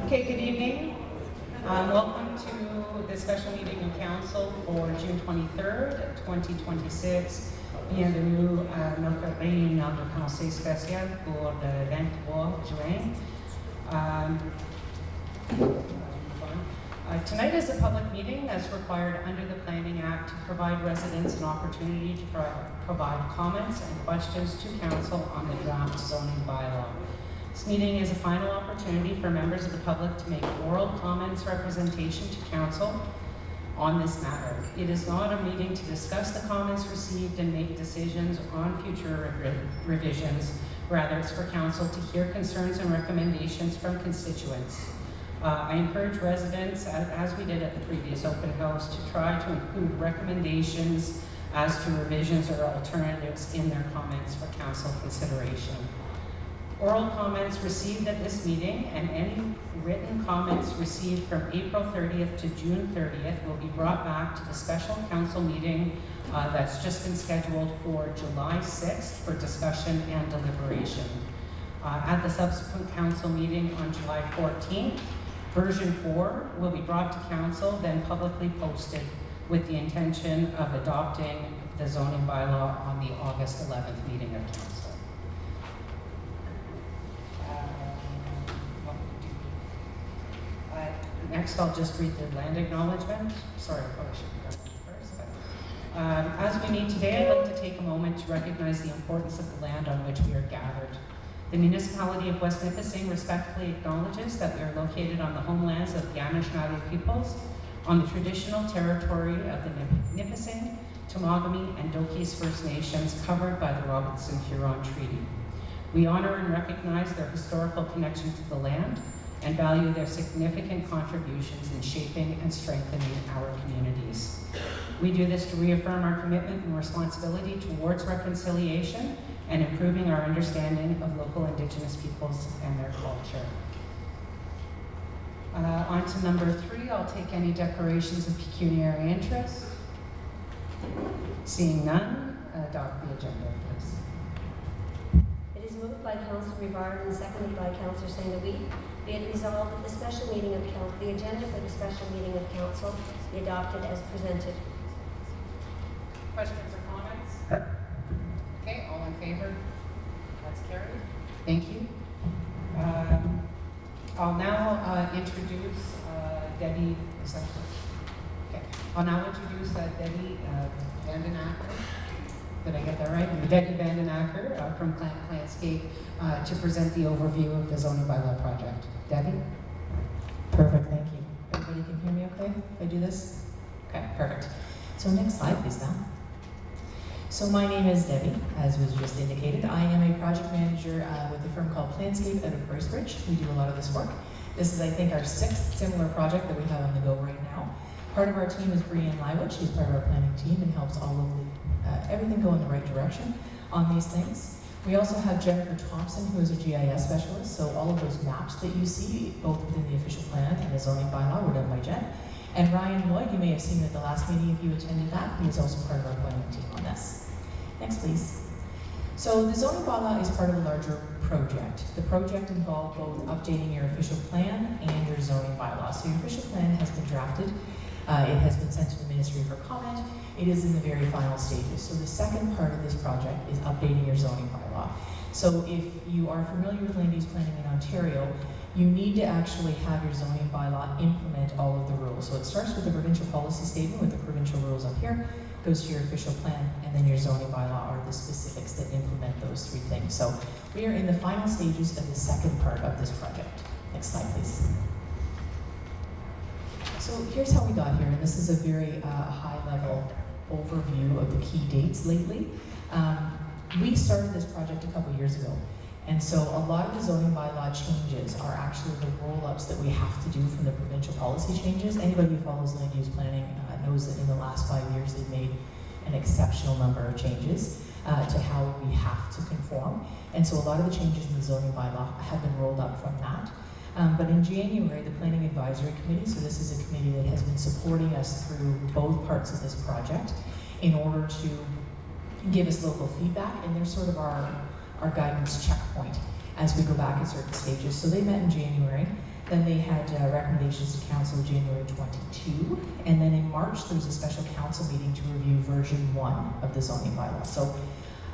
Okay, good evening. Welcome to the special meeting of council for June 23rd, 2026. Bienvenue à notre réunion de conseil spécial pour le 23 juin. Tonight is a public meeting that's required under the Planning Act to provide residents an opportunity to provide comments and questions to council on the draft zoning bylaw. This meeting is a final opportunity for members of the public to make oral comments representation to council on this matter. It is not a meeting to discuss the comments received and make decisions on future revisions. Rather, it's for council to hear concerns and recommendations from constituents. I encourage residents, as we did at the previous open house, to try to include recommendations as to revisions or alternatives in their comments for council consideration. Oral comments received at this meeting and any written comments received from April 30th to June 30th will be brought back to the special council meeting that's just been scheduled for July 6th for discussion and deliberation. At the subsequent council meeting on July 14th, version 4 will be brought to council, then publicly posted with the intention of adopting the zoning bylaw on the August 11th meeting of council. Next, I'll just read the land acknowledgement. Sorry, I probably should have done that first. But, as we meet today, I'd like to take a moment to recognize the importance of the land on which we are gathered. The municipality of West Nipissing respectfully acknowledges that we are located on the homelands of the Anishinaabe peoples, on the traditional territory of the Nipissing, Temagami, and Dokis First Nations covered by the Robinson-Huron Treaty. We honor and recognize their historical connection to the land and value their significant contributions in shaping and strengthening our communities. We do this to reaffirm our commitment and responsibility towards reconciliation and improving our understanding of local Indigenous peoples and their culture. On to number 3, I'll take any declarations of pecuniary interest. Seeing none, adopt the agenda, please. It is moved by Councillor Rivard and seconded by Councillor St-Louis. Be it resolved that the special meeting of council, the agenda for the special meeting of council be adopted as presented. Questions or comments? Okay, all in favor? That's carried. Thank you. I'll now introduce Debbie. Is that correct? Okay. I'll now introduce Debbie Vandenacker. Did I get that right? Debbie Vandenacker from Plant Landscape to present the overview of the zoning bylaw project. Debbie? Perfect, thank you. Everybody can hear me okay if I do this? Okay, perfect. So next slide, please now. So my name is Debbie, as was just indicated. I am a project manager with a firm called Landscape out of Bracebridge. We do a lot of this work. This is, I think, our 6th similar project that we have on the go right now. Part of our team is Brianne Lywood. She's part of our planning team and helps all of everything go in the right direction on these things. We also have Jennifer Thompson, who is a GIS specialist, so all of those maps that you see, both within the official plan and the zoning bylaw, were done by Jen. And Ryan Lloyd, you may have seen at the last meeting if you attended that, he was also part of our planning team on this. Next, please. So the zoning bylaw is part of a larger project. The project involved both updating your official plan and your zoning bylaw. So your official plan has been drafted. It has been sent to the ministry for comment. It is in the very final stages. So the second part of this project is updating your zoning bylaw. So if you are familiar with land use planning in Ontario, you need to actually have your zoning bylaw implement all of the rules. So it starts with the provincial policy statement with the provincial rules up here, goes to your official plan, and then your zoning bylaw are the specifics that implement those 3 things. So we are in the final stages of the second part of this project. Next slide, please. So here's how we got here, and this is a very high-level overview of the key dates lately. We started this project a couple years ago, and so a lot of the zoning bylaw changes are actually the roll-ups that we have to do from the provincial policy changes. Anybody who follows land use planning knows that in the last 5 years they've made an exceptional number of changes to how we have to conform, and so a lot of the changes in the zoning bylaw have been rolled up from that. But in January, the Planning Advisory Committee, so this is a committee that has been supporting us through both parts of this project in order to give us local feedback, and they're sort of our guidance checkpoint as we go back at certain stages. So they met in January Then they had recommendations to council January 22. And then in March, there was a special council meeting to review version 1 of the zoning bylaw. So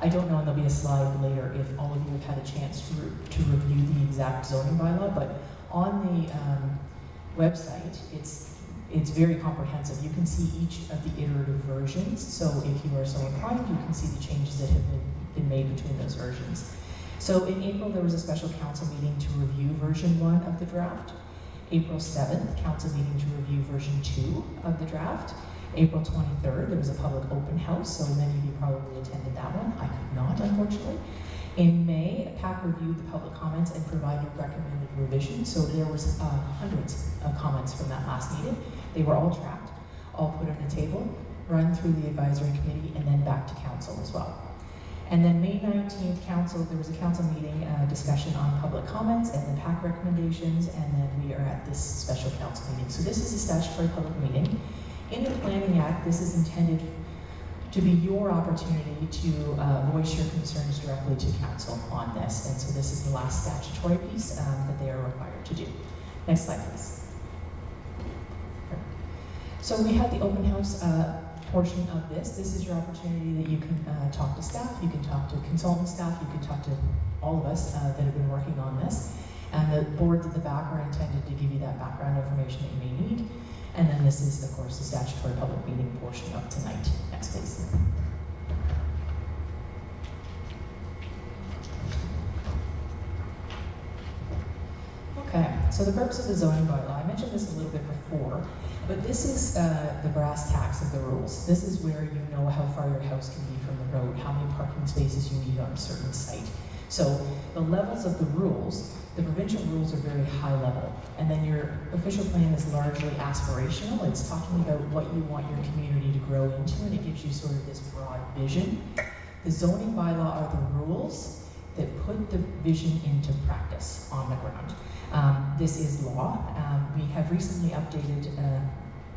I don't know, and there'll be a slide later if all of you have had a chance to review the exact zoning bylaw, but on the website, it's very comprehensive. You can see each of the iterative versions. So if you are so inclined, you can see the changes that have been made between those versions. So in April, there was a special council meeting to review version 1 of the draft. April 7th, council meeting to review version 2 of the draft. April 23rd, there was a public open house, so many of you probably attended that one. I could not, unfortunately. In May, PAC reviewed the public comments and provided recommended revisions. So there was hundreds of comments from that last meeting. They were all tracked, all put on a table, run through the advisory committee, and then back to council as well. And then May 19th, there was a council meeting discussion on public comments and the PAC recommendations, and then we are at this special council meeting. So this is a statutory public meeting. In the Planning Act, this is intended to be your opportunity to voice your concerns directly to council on this. And so this is the last statutory piece that they are required to do. Next slide, please. So we had the open house portion of this. This is your opportunity that you can talk to staff, you can talk to consultant staff, you can talk to all of us that have been working on this. And the boards at the back are intended to give you that background information that you may need. And then this is, of course, the statutory public meeting portion of tonight. Next, please. Okay, so the purpose of the zoning bylaw, I mentioned this a little bit before, but this is the brass tacks of the rules. This is where you know how far your house can be from the road, how many parking spaces you need on a certain site. So the levels of the rules, the provincial rules are very high level, and then your official plan is largely aspirational. It's talking about what you want your community to grow into, and it gives you sort of this broad vision. The zoning bylaw are the rules that put the vision into practice on the ground. This is law. We have recently updated,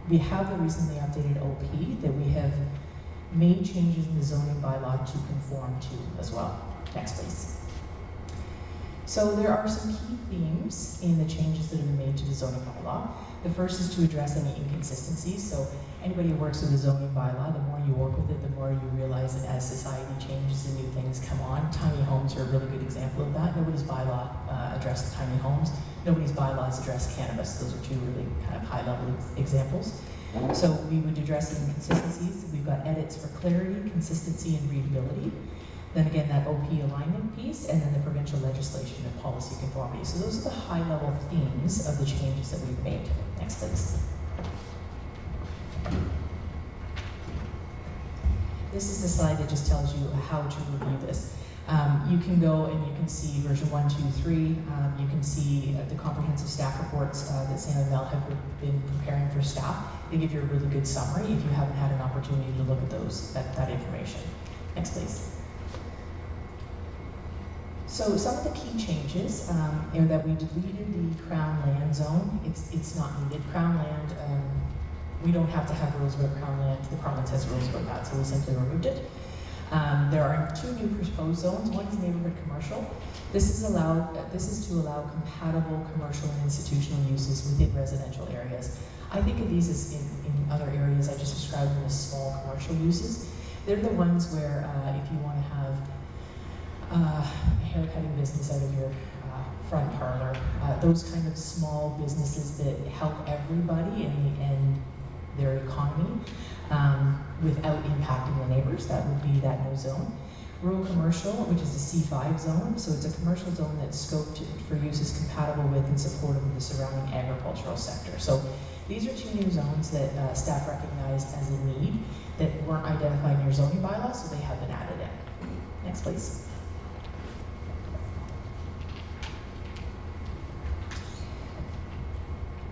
the recently updated OP that we have made changes in the zoning bylaw to conform to as well. Next, please. So there are some key themes in the changes that have been made to the zoning bylaw. The first is to address any inconsistencies. So anybody who works with the zoning bylaw, the more you work with it, the more you realize that as society changes and new things come on. Tiny homes are a really good example of that. Nobody's bylaw addressed tiny homes. Nobody's bylaws address cannabis. Those are two really kind of high-level examples. So we would address the inconsistencies. We've got edits for clarity, consistency, and readability. Then again, that OP alignment piece, and then the provincial legislation and policy conformity. So those are the high-level themes of the changes that we've made. Next, please. This is the slide that just tells you how to review this. You can go and you can see version 1, 2, 3. You can see the comprehensive staff reports that Sam and Mel have been preparing for staff. They give you a really good summary if you haven't had an opportunity to look at that information. Next, please. So some of the key changes are that we deleted the Crown land zone. It's not needed. Crown land, we don't have to have rules about Crown land. The province has rules about that, so we simply removed it. There are 2 new proposed zones. One is neighborhood commercial. This is to allow compatible commercial and institutional uses within residential areas. I think of these as in other areas. I just described them as small commercial uses. They're the ones where if you want to have a haircutting business out of your front parlor, those kind of small businesses that help everybody and their economy without impacting the neighbors, that would be that no zone. Rural commercial, which is a C5 zone, so it's a commercial zone that's scoped for uses compatible with and supportive of the surrounding agricultural sector. So these are 2 new zones that staff recognized as a need that weren't identified in your zoning bylaw, so they have been added in. Next, please.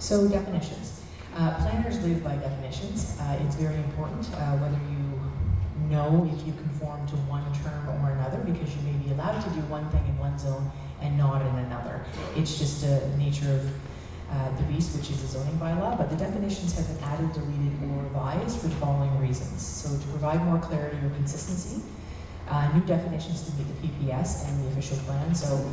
So definitions. Planners live by definitions. It's very important whether you know if you conform to one term or another, because you may be allowed to do one thing in one zone and not in another. It's just the nature of the beast, which is the zoning bylaw, but the definitions have been added, deleted, or revised for the following reasons. So to provide more clarity or consistency, new definitions to meet the PPS and the official plan. So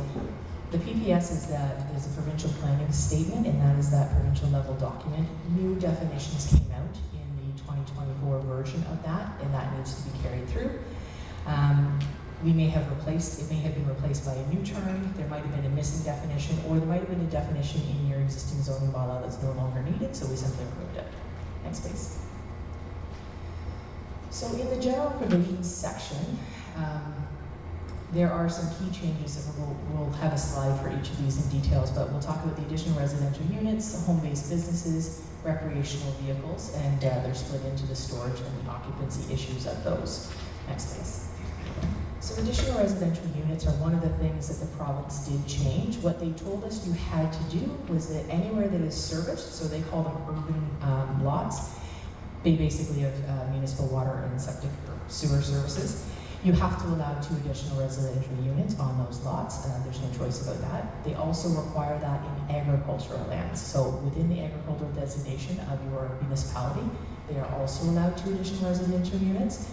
The PPS is a provincial planning statement, and that is that provincial level document. New definitions came out in the 2024 version of that, and that needs to be carried through. It may have been replaced by a new term, there might have been a missing definition, or there might have been a definition in your existing zoning bylaw that's no longer needed, so we simply removed it. Next, please. So in the general provisions section, there are some key changes, and we'll have a slide for each of these in details, but we'll talk about the additional residential units, home-based businesses, recreational vehicles, and they're split into the storage and the occupancy issues of those. Next, please. So additional residential units are one of the things that the province did change. What they told us you had to do was that anywhere that is serviced, so they call them urban lots, they basically have municipal water and septic or sewer services. You have to allow 2 additional residential units on those lots. There's no choice about that. They also require that in agricultural lands. So within the agricultural designation of your municipality, they are also allowed 2 additional residential units.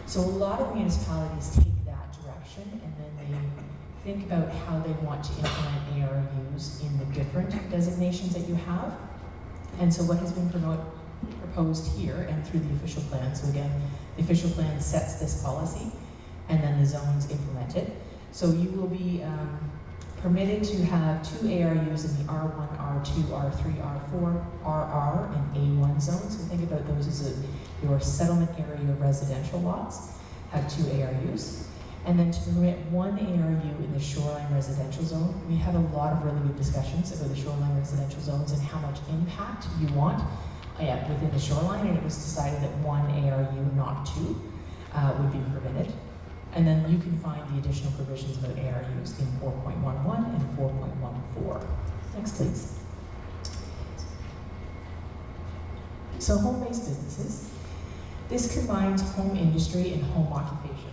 So a lot of municipalities take that direction, and then they think about how they want to implement ARUs in the different designations that you have. And so what has been proposed here and through the official plan, so again, the official plan sets this policy, and then the zones implement it. So you will be permitted to have 2 ARUs in the R1, R2, R3, R4, RR, and A1 zones. So think about those as your settlement area residential lots have 2 ARUs. And then to permit 1 ARU in the shoreline residential zone, we had a lot of really good discussions about the shoreline residential zones and how much impact you want within the shoreline, and it was decided that 1 ARU, not 2, would be permitted. And then you can find the additional provisions about ARUs in 4.11 and 4.14. Next, please. So home-based businesses. This combines home industry and home occupation.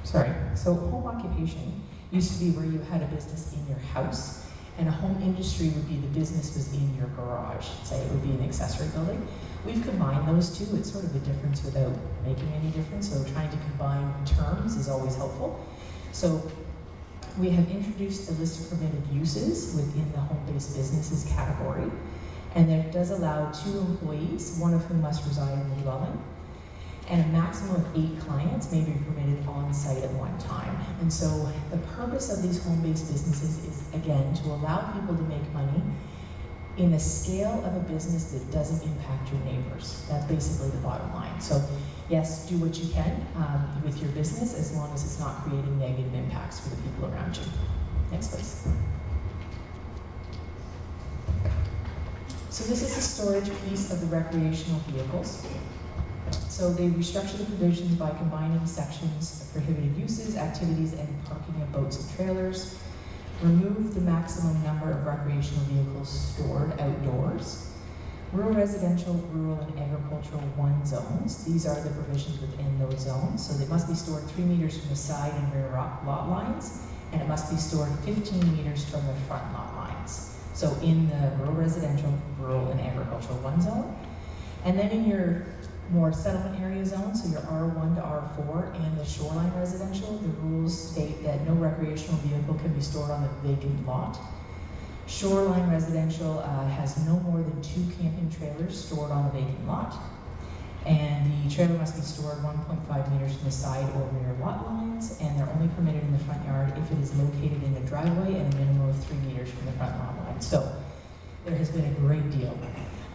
So home occupation used to be where you had a business in your house, and a home industry would be the business was in your garage. Say it would be an accessory building. We've combined those two. It's sort of a difference without making any difference, so trying to combine terms is always helpful. So we have introduced a list of permitted uses within the home-based businesses category, and that does allow 2 employees, one of whom must reside in the dwelling, and a maximum of 8 clients may be permitted on site at one time. And so the purpose of these home-based businesses is, again, to allow people to make money in a scale of a business that doesn't impact your neighbors. That's basically the bottom line. So yes, do what you can with your business as long as it's not creating negative impacts for the people around you. Next, please. So this is the storage piece of the recreational vehicles. So they restructure the provisions by combining sections of prohibited uses, activities, and parking of boats and trailers. Remove the maximum number of recreational vehicles stored outdoors. Rural residential, rural, and agricultural 1 zones. These are the provisions within those zones. So they must be stored 3 meters from the side and rear lot lines, and it must be stored 15 meters from the front lot lines. So in the rural residential, rural, and agricultural 1 zone. And then in your more settlement area zone, so your R1 to R4 and the shoreline residential, the rules state that no recreational vehicle can be stored on the vacant lot. Shoreline residential has no more than 2 camping trailers stored on the vacant lot. And the trailer must be stored 1.5 meters from the side or rear lot lines, and they're only permitted in the front yard if it is located in a driveway and a minimum of 3 meters from the front lot line. So there has been a great deal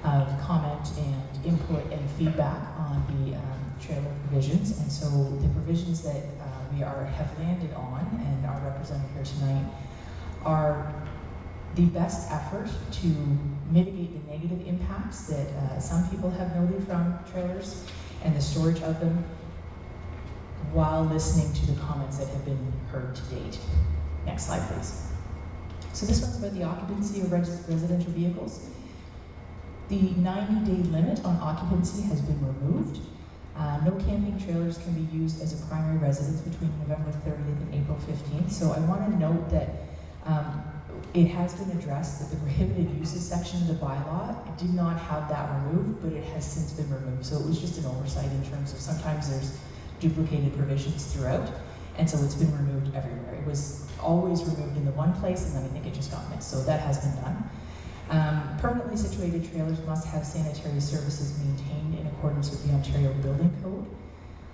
of comment and input and feedback on the trailer provisions, and so the provisions that we have landed on and are represented here tonight are the best effort to mitigate the negative impacts that some people have noted from trailers and the storage of them, while listening to the comments that have been heard to date. Next slide, please. So this one's about the occupancy of residential vehicles. The 90-day limit on occupancy has been removed. No camping trailers can be used as a primary residence between November 30th and April 15th. So I want to note that it has been addressed that the prohibited uses section of the bylaw did not have that removed, but it has since been removed. So it was just an oversight in terms of sometimes there's duplicated provisions throughout. And so it's been removed everywhere. It was always removed in the one place, and then I think it just got missed. So that has been done. Permanently situated trailers must have sanitary services maintained in accordance with the Ontario Building Code.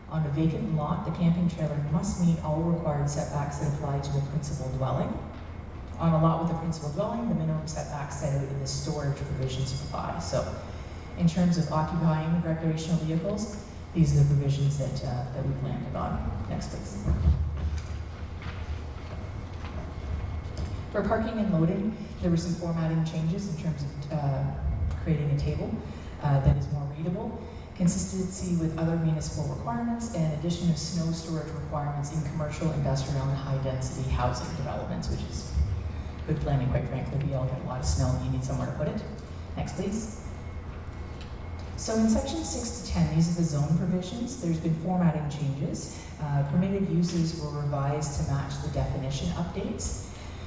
On a vacant lot, the camping trailer must meet all required setbacks that apply to a principal dwelling. On a lot with a principal dwelling, the minimum setbacks set out in the storage provisions apply. So, in terms of occupying recreational vehicles, these are the provisions that we've landed on. Next, please. For parking and loading, there were some formatting changes in terms of creating a table that is more readable, consistency with other municipal requirements, and addition of snow storage requirements in commercial, industrial, and high-density housing developments, which is good planning, quite frankly. We all get a lot of snow and you need somewhere to put it. Next, please. So in section 6 to 10, these are the zone provisions. There's been formatting changes. Permitted uses were revised to match the definition updates.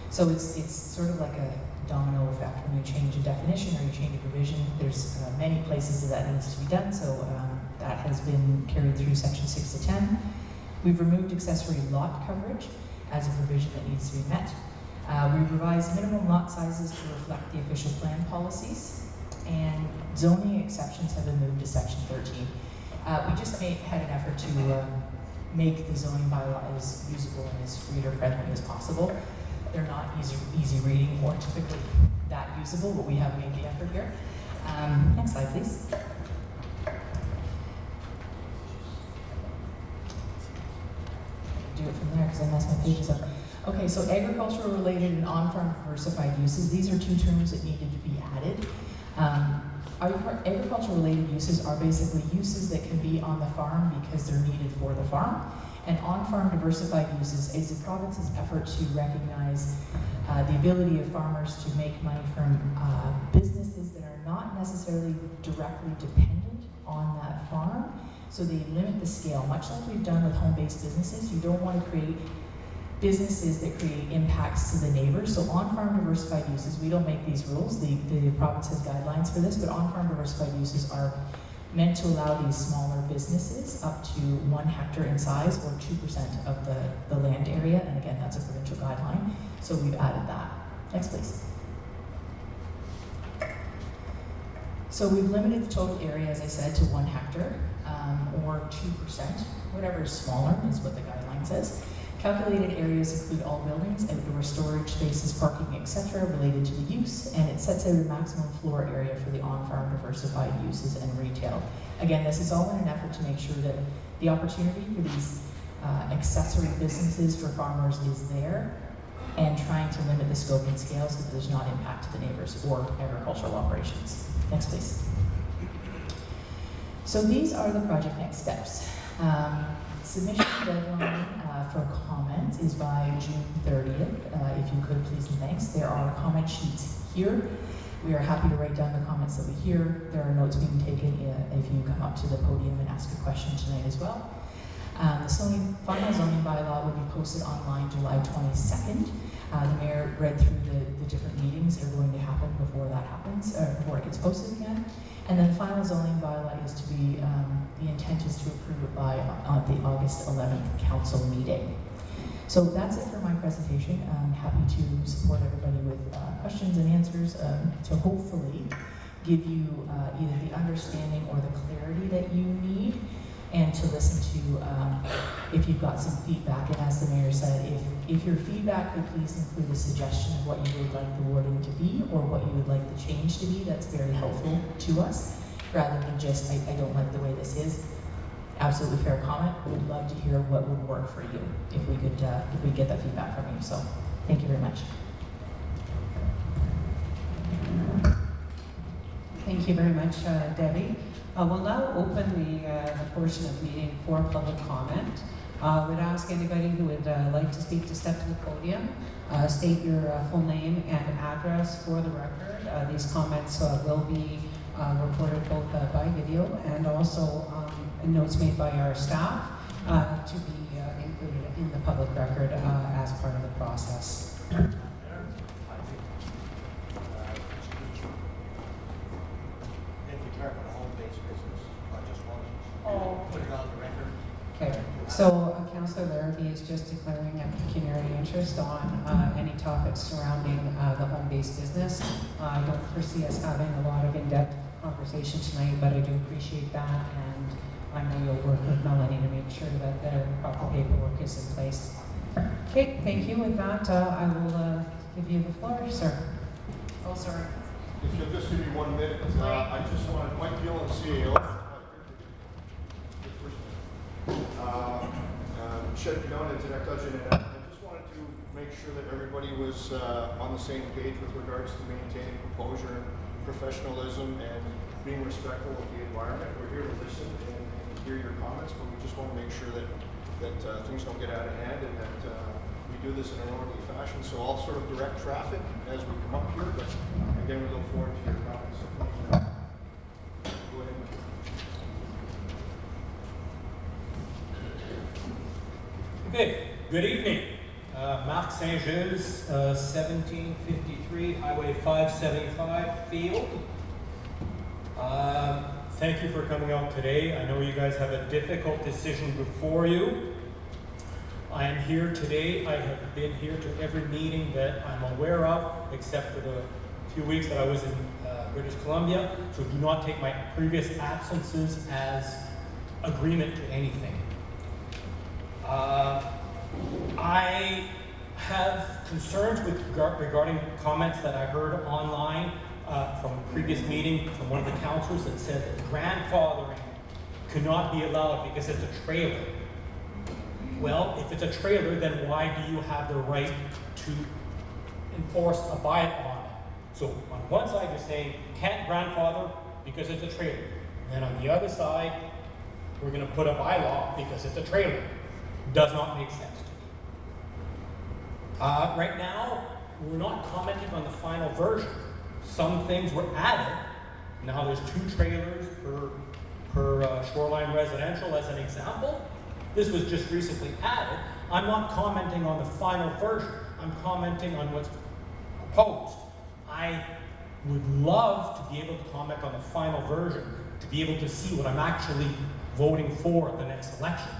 So it's sort of like a domino effect when you change a definition or you change a provision. There's many places that needs to be done, so that has been carried through section 6 to 10. We've removed accessory lot coverage as a provision that needs to be met. We revised minimum lot sizes to reflect the official plan policies, and zoning exceptions have been moved to section 13. We just had an effort to make the zoning bylaw as usable and as reader-friendly as possible. They're not easy reading or typically that usable, but we have made the effort here. Next slide, please. Do it from there because I messed my pages up. Okay, so agricultural related and on-farm diversified uses, these are two terms that needed to be added. Agricultural related uses are basically uses that can be on the farm because they're needed for the farm. And on-farm diversified uses is the province's effort to recognize the ability of farmers to make money from businesses that are not necessarily directly dependent on that farm. So they limit the scale, much like we've done with home-based businesses. You don't want to create businesses that create impacts to the neighbors. So on-farm diversified uses, we don't make these rules. The province has guidelines for this, but on-farm diversified uses are meant to allow these smaller businesses up to 1 hectare in size or 2% of the land area. And again, that's a provincial guideline. So we've added that. Next, please. So we've limited the total area, as I said, to 1 hectare or 2%. Whatever is smaller is what the guideline says. Calculated areas include all buildings, outdoor storage spaces, parking, etc. related to the use, and it sets out a maximum floor area for the on-farm diversified uses and retail. Again, this is all in an effort to make sure that the opportunity for these accessory businesses for farmers is there, and trying to limit the scope and scale so that there's not impact to the neighbors or agricultural operations. Next, please. So these are the project next steps. Submission deadline for comments is by June 30th. If you could, please and thanks. There are comment sheets here. We are happy to write down the comments that we hear. There are notes being taken if you come up to the podium and ask a question tonight as well. The final zoning bylaw will be posted online July 22nd. The mayor read through the different meetings that are going to happen before that happens, before it gets posted again. And then the final zoning bylaw is to be, the intent is to approve it by the August 11th council meeting. So that's it for my presentation. I'm happy to support everybody with questions and answers to hopefully give you either the understanding or the clarity that you need, and to listen to if you've got some feedback. And as the mayor said, if your feedback could please include a suggestion of what you would like the wording to be or what you would like the change to be, that's very helpful to us, rather than just, I don't like the way this is. Absolutely fair comment. We'd love to hear what would work for you if we could get that feedback from you. So thank you very much. Thank you very much, Debbie. We'll now open the portion of the meeting for public comment. Would ask anybody who would like to speak to step to the podium, state your full name and address for the record. These comments will be recorded both by video and also notes made by our staff to be included in the public record as part of the process. Put it on the record. Okay, so Councillor Larrabee is just declaring a pecuniary interest on any topics surrounding the home-based business. I don't foresee us having a lot of in-depth conversation tonight, but I do appreciate that, and I know you'll work with Melanie to make sure that the proper paperwork is in place. Okay, thank you. With that, I will give you the floor, sir. Oh, sorry. If you'll just give me 1 minute, I just wanted Mike Gill and CAO. Shed Beyond and I just wanted to make sure that everybody was on the same page with regards to maintaining composure and professionalism and being respectful of the environment. We're here to listen and hear your comments, but we just want to make sure that things don't get out of hand and that we do this in an orderly fashion. So I'll sort of direct traffic as we come up here, but again, we look forward to your comments. So please, go ahead. Okay, good evening. Marc Saint-Gilles, 1753 Highway 575 Field. Thank you for coming out today. I know you guys have a difficult decision before you. I am here today. I have been here to every meeting that I'm aware of, except for the few weeks that I was in British Columbia. So do not take my previous absences as agreement to anything. I have concerns regarding comments that I heard online from a previous meeting from one of the councillors that said that grandfathering cannot be allowed because it's a trailer. Well, if it's a trailer, then why do you have the right to enforce a bylaw on it? So on one side you're saying can't grandfather because it's a trailer. And then on the other side, we're going to put a bylaw because it's a trailer. Does not make sense to me. Right now, we're not commenting on the final version. Some things were added. Now there's 2 trailers per shoreline residential as an example. This was just recently added. I'm not commenting on the final version. I'm commenting on what's proposed. I would love to be able to comment on the final version, to be able to see what I'm actually voting for at the next election.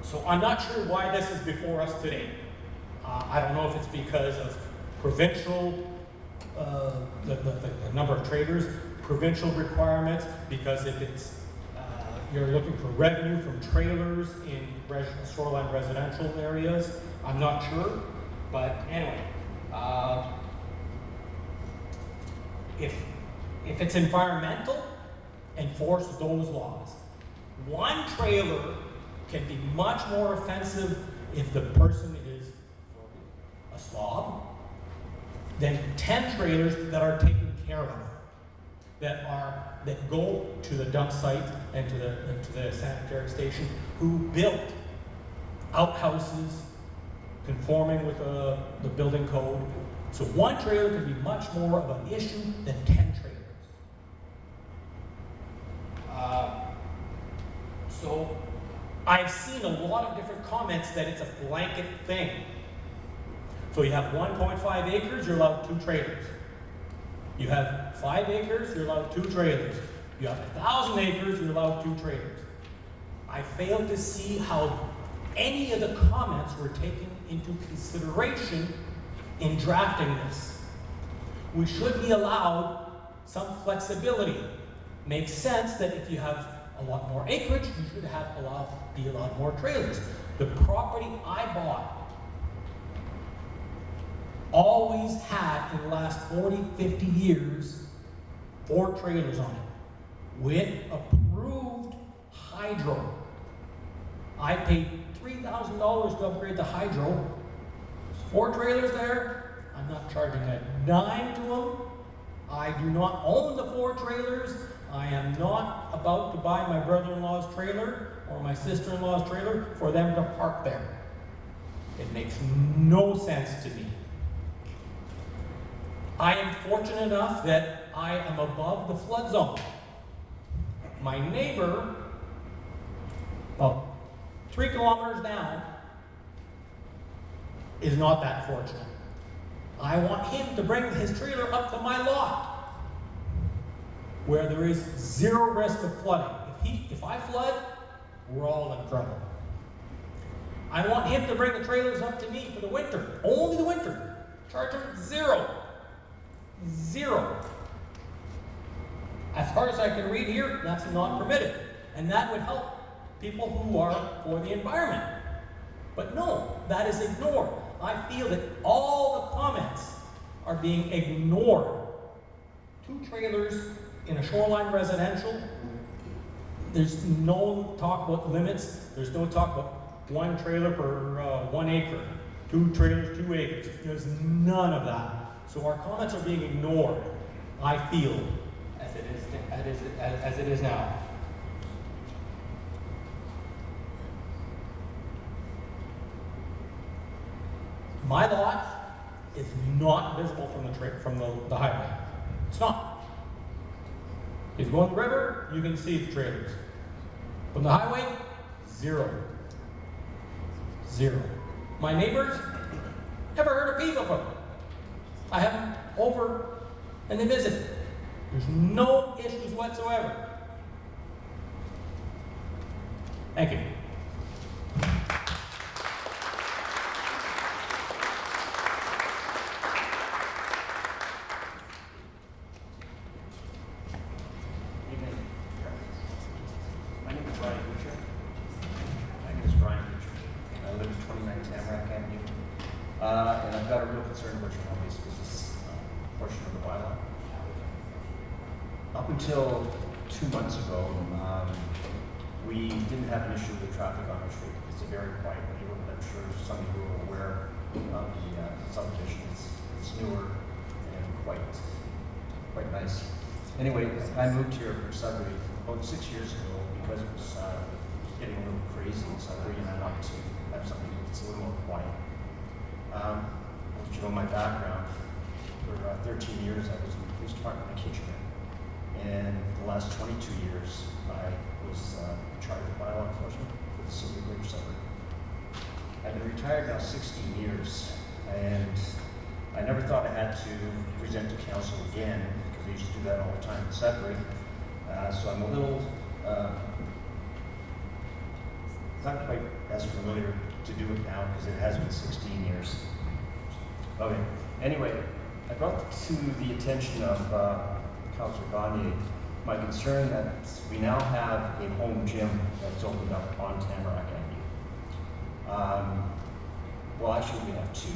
So I'm not sure why this is before us today. I don't know if it's because of provincial, the number of trailers, provincial requirements, because if it's, you're looking for revenue from trailers in shoreline residential areas, I'm not sure. But anyway, if it's environmental, enforce those laws. 1 trailer can be much more offensive if the person is a slob than 10 trailers that are taken care of, that go to the dump site and to the sanitary station, who built outhouses conforming with the building code. So 1 trailer can be much more of an issue than 10 trailers. So I've seen a lot of different comments that it's a blanket thing. So you have 1.5 acres, you're allowed 2 trailers. You have 5 acres, you're allowed 2 trailers. You have 1,000 acres, you're allowed 2 trailers. I failed to see how any of the comments were taken into consideration in drafting this. We should be allowed some flexibility. Makes sense that if you have a lot more acreage, you should be allowed more trailers. The property I bought always had, in the last 40, 50 years, 4 trailers on it with approved hydro. I paid $3,000 to upgrade the hydro. There's 4 trailers there. I'm not charging a dime to them. I do not own the 4 trailers. I am not about to buy my brother-in-law's trailer or my sister-in-law's trailer for them to park there. It makes no sense to me. I am fortunate enough that I am above the flood zone. My neighbor, well, 3 kilometers down, is not that fortunate. I want him to bring his trailer up to my lot, where there is 0 risk of flooding. If if I flood, we're all in trouble. I want him to bring the trailers up to me for the winter, only the winter. Charge him zero. As far as I can read here, that's not permitted. And that would help people who are for the environment. But no, that is ignored. I feel that all the comments are being ignored. 2 trailers in a shoreline residential, there's no talk about limits. There's no talk about 1 trailer per 1 acre, 2 trailers, 2 acres. There's none of that. So our comments are being ignored, I feel, as it is now. My lot is not visible from the highway. It's not. If you go on the river, you can see the trailers. From the highway, zero. My neighbors, never heard a peep of them. I have them over and they visit. There's no issues whatsoever. Thank you. And I've got a real concern about your home-based business portion of the bylaw. Up until 2 months ago, we didn't have an issue with traffic on our street. It's a very quiet neighborhood. I'm sure some of you are aware of the subdivision. It's newer and quite nice. Anyway, I moved here from Sudbury about 6 years ago because it was getting a little crazy in Sudbury, and I wanted to have something that's a little more quiet. You know my background. For 13 years, I was in the police department in Kitchener, and the last 22 years, I was in charge of bylaw enforcement for the city of Greater Sudbury. I've been retired now 16 years, and I never thought I had to present to council again because I used to do that all the time in Sudbury. So I'm a little not quite as familiar to do it now because it has been 16 years. Okay. Anyway, I brought to the attention of Councillor Gagne my concern that we now have a home gym that's opened up on Tamarack Avenue. Well, actually, we have 2.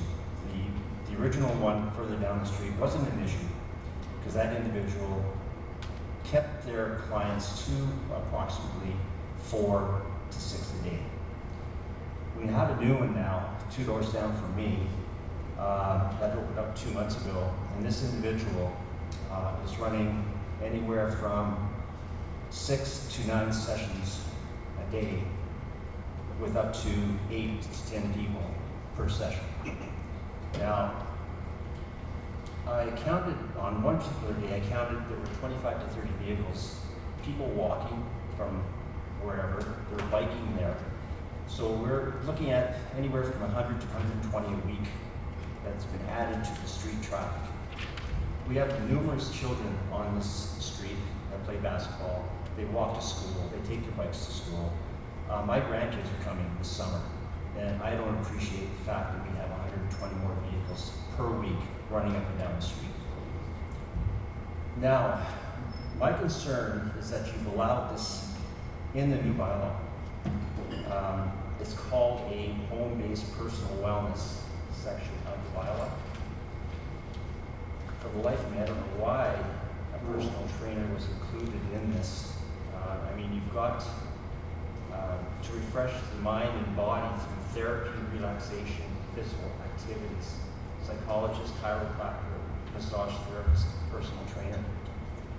The original one further down the street wasn't an issue because that individual kept their clients to approximately 4 to 6 a day. We have a new one now, 2 doors down from me, that opened up 2 months ago, and this individual is running anywhere from 6 to 9 sessions a day with up to 8 to 10 people per session. Now, I counted, on one particular day, there were 25 to 30 vehicles, people walking from wherever, they're biking there. So we're looking at anywhere from 100 to 120 a week that's been added to the street traffic. We have numerous children on this street that play basketball. They walk to school, they take their bikes to school. My grandkids are coming this summer, and I don't appreciate the fact that we have 120 more vehicles per week running up and down the street. Now, my concern is that you've allowed this in the new bylaw. It's called a home-based personal wellness section of the bylaw. For the life of me, I don't know why a personal trainer was included in this. I mean, you've got to refresh the mind and body through therapy, relaxation, physical activities, psychologist, chiropractor, massage therapist, personal trainer.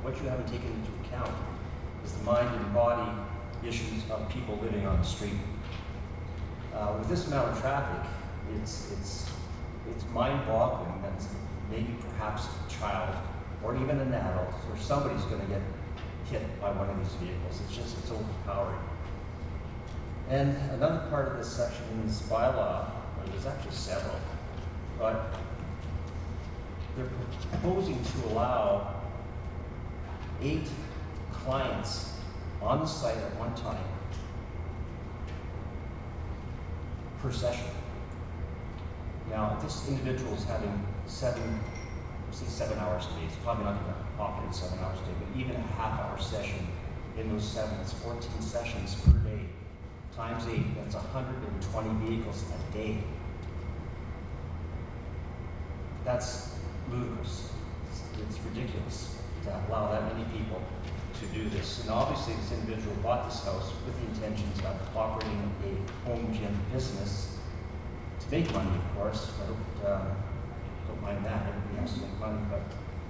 What you haven't taken into account is the mind and body issues of people living on the street. With this amount of traffic, it's mind-boggling that maybe perhaps a child or even an adult or somebody's going to get hit by one of these vehicles. It's overpowering. And another part of this section in this bylaw, or there's actually several, but they're proposing to allow 8 clients on the site at one time per session. Now, if this individual is having 7 hours a day, it's probably not going to operate 7 hours a day, but even a half-hour session in those 7, it's 14 sessions per day. Times 8, that's 120 vehicles a day. That's ludicrous. It's ridiculous to allow that many people to do this. And obviously this individual bought this house with the intentions of operating a home gym business to make money, of course. I don't mind that, everybody has to make money, but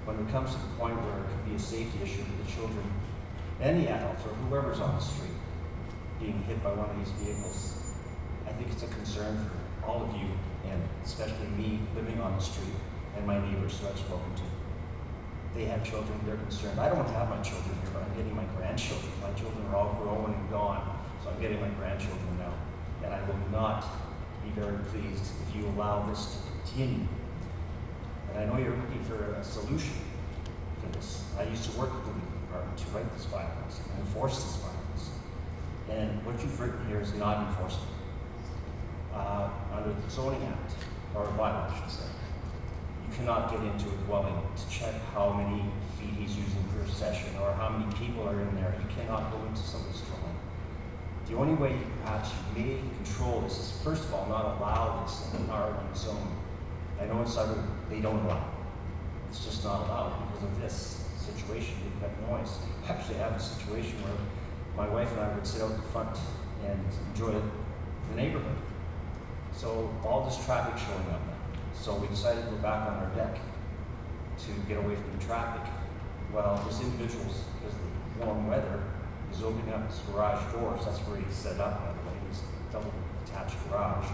when it comes to the point where it could be a safety issue for the children and the adults or whoever's on the street being hit by one of these vehicles, I think it's a concern for all of you, and especially me living on the street and my neighbors who I've spoken to. They have children, they're concerned. I don't have my children here, but I'm getting my grandchildren. My children are all grown and gone, so I'm getting my grandchildren now. And I will not be very pleased if you allow this to continue. And I know you're looking for a solution for this. I used to work with the legal department to write this violence and enforce this violence. And what you've written here is not enforceable. Under the zoning act, or bylaw, I should say, you cannot get into a dwelling to check how many feet he's using per session or how many people are in there. You cannot go into somebody's dwelling. The only way perhaps you may control this is, first of all, not allow this in an R1 zone. I know in Southern they don't allow it. It's just not allowed because of this situation. We've got noise. Actually, I have a situation where my wife and I would sit out the front and enjoy the neighborhood. So all this traffic showing up now. So we decided to go back on our deck to get away from the traffic. Well, this individual, because of the warm weather, is opening up his garage doors. That's where he's set up, by the way. He's double attached garage.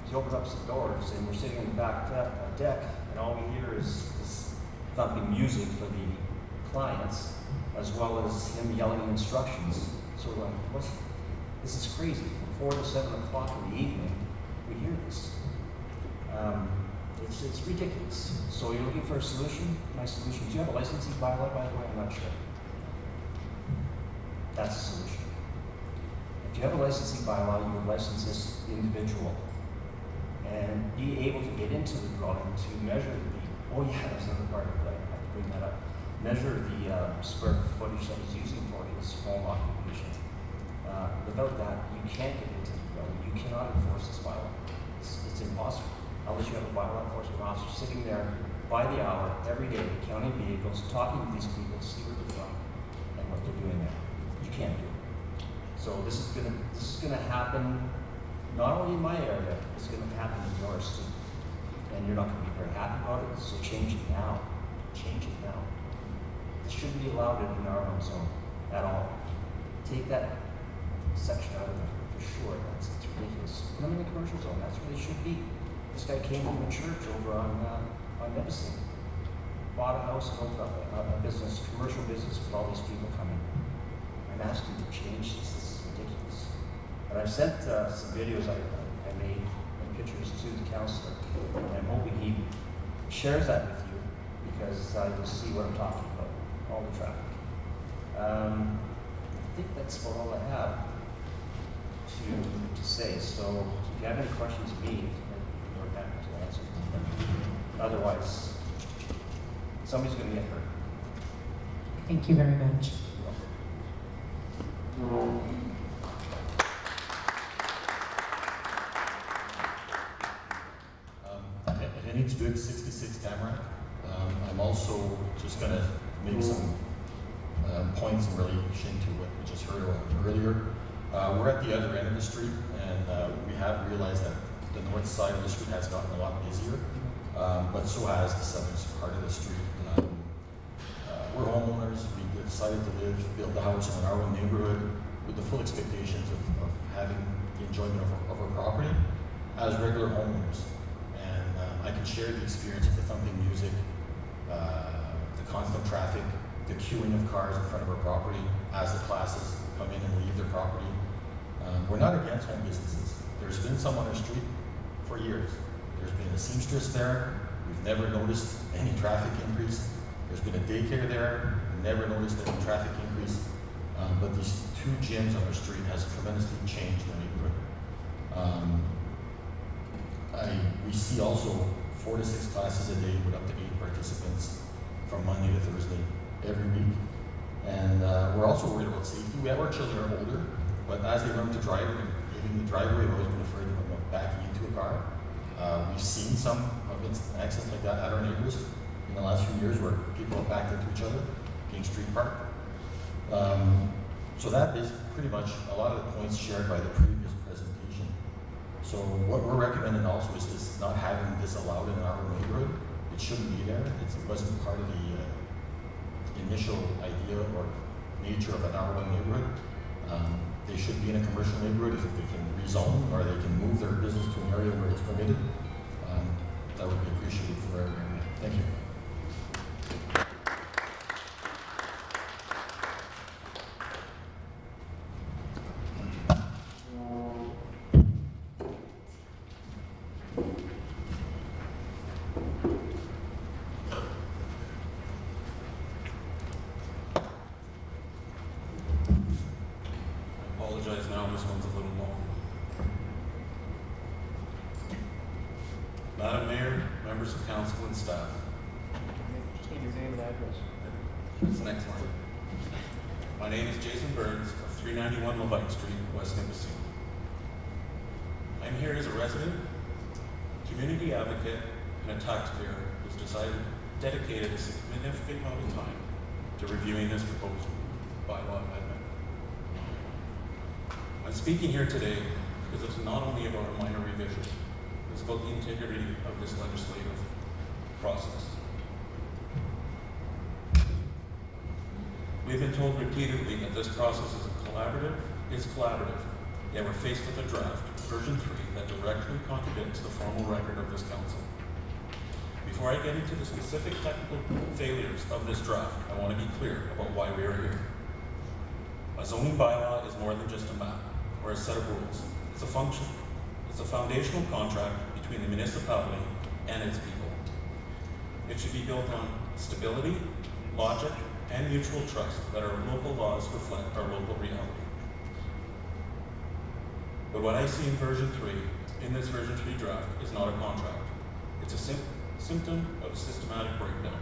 He opened up some doors, and we're sitting in the back deck, and all we hear is this thumping music for the clients, as well as him yelling instructions. So we're like, this is crazy. From 4 to 7 o'clock in the evening, we hear this. It's ridiculous. So you're looking for a solution? My solution. Do you have a licensing bylaw, by the way? I'm not sure. That's a solution. If you have a licensing bylaw, you would license this individual and be able to get into the dwelling to measure that's another part of it. I have to bring that up. Measure the square footage that he's using for his home occupation. Without that, you can't get into the dwelling. You cannot enforce this bylaw. It's impossible. Unless you have a bylaw enforcement officer sitting there by the hour, every day, counting vehicles, talking to these people to see where they're from and what they're doing there. You can't do it. So this is gonna happen not only in my area, it's gonna happen in yours too. And you're not gonna be very happy about it, so change it now. Change it now. This shouldn't be allowed in an R1 zone at all. Take that section out of there, for sure. It's ridiculous. Put them in the commercial zone, that's where they should be. This guy came from a church over on Nipissing, bought a house and opened up a business, commercial business with all these people coming. I'm asking you to change this. This is ridiculous. But I've sent some videos I made and pictures to the counselor, and I'm hoping he shares that with you because you'll see what I'm talking about, all the traffic. I think that's about all I have to say. So if you have any questions of me, to answer. Otherwise, somebody's going to get hurt. Thank you very much. I need to do it 66 Tamarack. I'm also just going to make some points in relation to what we just heard earlier. We're at the other end of the street, and we have realized that the north side of the street has gotten a lot busier, but so has the southern part of the street. We're homeowners. We decided to build the house in our own neighborhood with the full expectations of having the enjoyment of our property as regular homeowners. And I can share the experience of the thumping music, the constant traffic, the queuing of cars in front of our property as the classes come in and leave their property. We're not against home businesses. There's been some on our street for years. There's been a seamstress there. We've never noticed any traffic increase. There's been a daycare there. Never noticed any traffic increase. But these 2 gyms on our street has tremendously changed the neighborhood. We see also 4 to 6 classes a day with up to 8 participants from Monday to Thursday every week. And we're also worried about safety. Our children are older, but as they learn to drive and in the driveway, we've always been afraid of them backing into a car. We've seen some of accidents like that at our neighbors in the last few years where people have backed into each other, being street parked. So that is pretty much a lot of the points shared by the previous presentation. So what we're recommending also is not having this allowed in our neighborhood. It shouldn't be there. It wasn't part of the initial idea or nature of an R1 neighborhood. They should be in a commercial neighborhood. If they can rezone or they can move their business to an area where it's permitted, that would be appreciated for our area. Thank you. Apologize now, this one's a little long. Madam Mayor, members of council and staff. Just need your name and address. That's the next one. My name is Jason Burns of 391 Levite Street, West Nipissing. I'm here as a resident, community advocate, and a taxpayer who's dedicated a significant amount of time to reviewing this proposed bylaw amendment. I'm speaking here today because it's not only about a minor revision, it's about the integrity of this legislative process. We've been told repeatedly that this process is collaborative, yet we're faced with a draft, version 3, that directly contradicts the formal record of this council. Before I get into the specific technical failures of this draft, I want to be clear about why we are here. A zoning bylaw is more than just a map or a set of rules. It's a function. It's a foundational contract between the municipality and its people. It should be built on stability, logic, and mutual trust that our local laws reflect our local reality. But what I see in this version 3 draft, is not a contract. It's a symptom of systematic breakdown.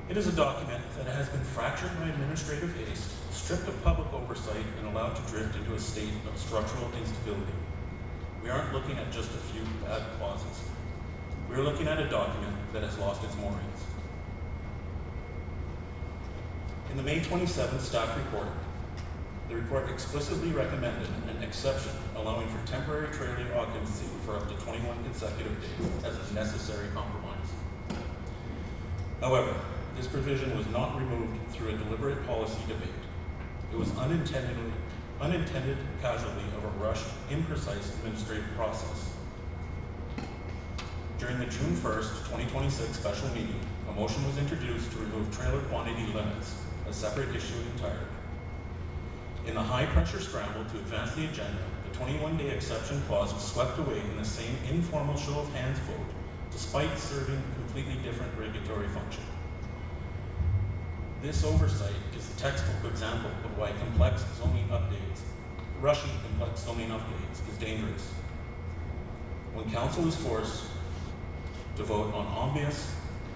It is a document that has been fractured by administrative haste, stripped of public oversight, and allowed to drift into a state of structural instability. We aren't looking at just a few bad clauses. We're looking at a document that has lost its moorings. In the May 27th staff report, the report explicitly recommended an exception allowing for temporary trailer occupancy for up to 21 consecutive days as a necessary compromise. However, this provision was not removed through a deliberate policy debate. It was unintended casualty of a rushed, imprecise administrative process. During the June 1st, 2026 special meeting, a motion was introduced to remove trailer quantity limits, a separate issue entirely. In the high-pressure scramble to advance the agenda, the 21-day exception clause was swept away in the same informal show of hands vote, despite serving a completely different regulatory function. This oversight is the textbook example of why rushing complex zoning updates is dangerous. When council is forced to vote on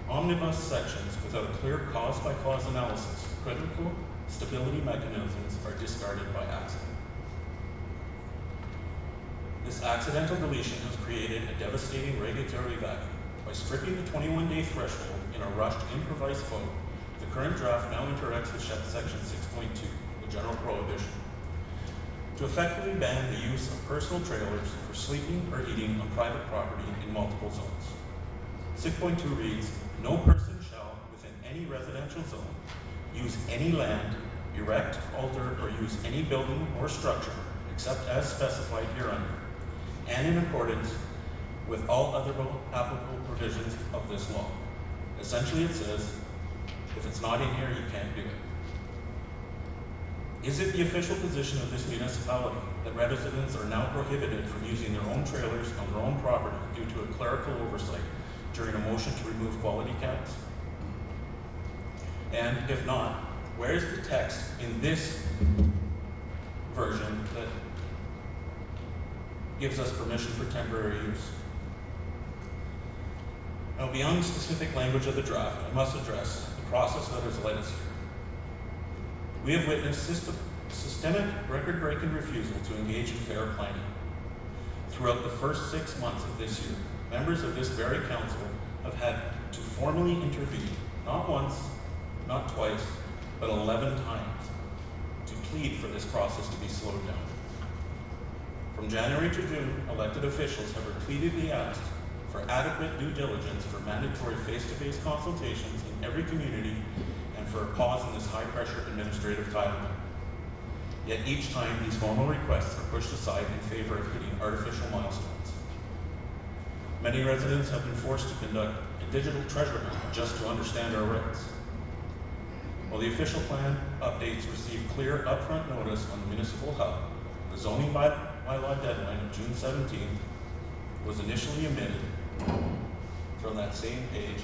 omnibus sections without a clear cause-by-cause analysis, critical stability mechanisms are discarded by accident. This accidental deletion has created a devastating regulatory vacuum. By stripping the 21-day threshold in a rushed, improvised vote, the current draft now interacts with section 6.2, the general prohibition, to effectively ban the use of personal trailers for sleeping or eating on private property in multiple zones. 6.2 reads, no person shall, within any residential zone, use any land, erect, alter, or use any building or structure, except as specified hereunder, and in accordance with all other applicable provisions of this law. Essentially, it says, if it's not in here, you can't do it. Is it the official position of this municipality that residents are now prohibited from using their own trailers on their own property due to a clerical oversight during a motion to remove quality caps? And if not, Where's the text in this version that gives us permission for temporary use? Now, beyond the specific language of the draft, I must address the process that has led us here. We have witnessed systemic record-breaking refusal to engage in fair planning. Throughout the first 6 months of this year, members of this very council have had to formally intervene, not once, not twice, but 11 times, to plead for this process to be slowed down. From January to June, elected officials have repeatedly asked for adequate due diligence for mandatory face-to-face consultations in every community and for a pause in this high-pressure administrative timeline. Yet each time, these formal requests are pushed aside in favor of hitting artificial milestones. Many residents have been forced to conduct a digital treasure hunt just to understand our rights. While the official plan updates received clear upfront notice on the municipal hub, the zoning bylaw deadline of June 17th was initially omitted from that same page.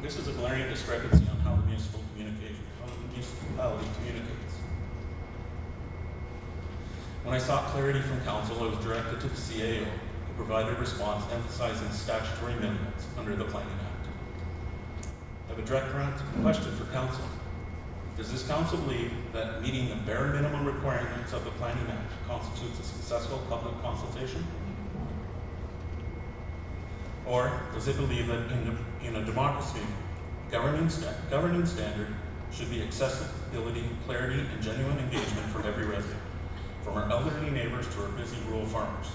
This is a glaring discrepancy on how the municipality communicates. When I sought clarity from council, I was directed to the CAO, who provided a response emphasizing statutory minimums under the Planning Act. I have a direct question for council. Does this council believe that meeting the bare minimum requirements of the Planning Act constitutes a successful public consultation? Or does it believe that in a democracy, governing standard should be accessibility, clarity, and genuine engagement for every resident, from our elderly neighbors to our busy rural farmers?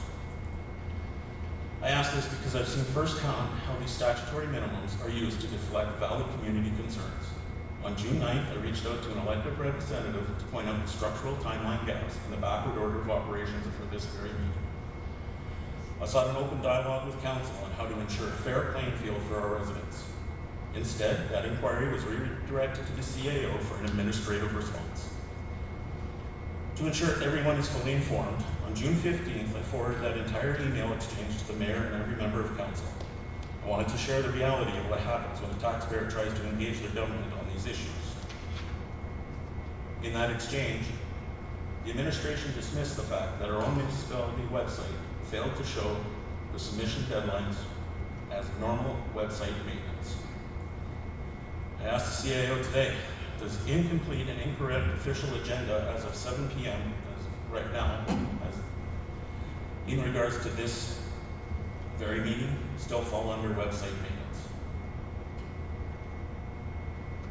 I ask this because I've seen firsthand how these statutory minimums are used to deflect valid community concerns. On June 9th, I reached out to an elected representative to point out the structural timeline gaps in the backward order of operations for this very meeting. I sought an open dialogue with council on how to ensure a fair playing field for our residents. Instead, that inquiry was redirected to the CAO for an administrative response. To ensure everyone is fully informed, on June 15th, I forwarded that entire email exchange to the mayor and every member of council. I wanted to share the reality of what happens when a taxpayer tries to engage their government on these issues. In that exchange, the administration dismissed the fact that our own municipality website failed to show the submission deadlines as normal website maintenance. I asked the CAO today, does incomplete and incorrect official agenda as of 7 p.m. as right now, in regards to this very meeting, still fall under website maintenance?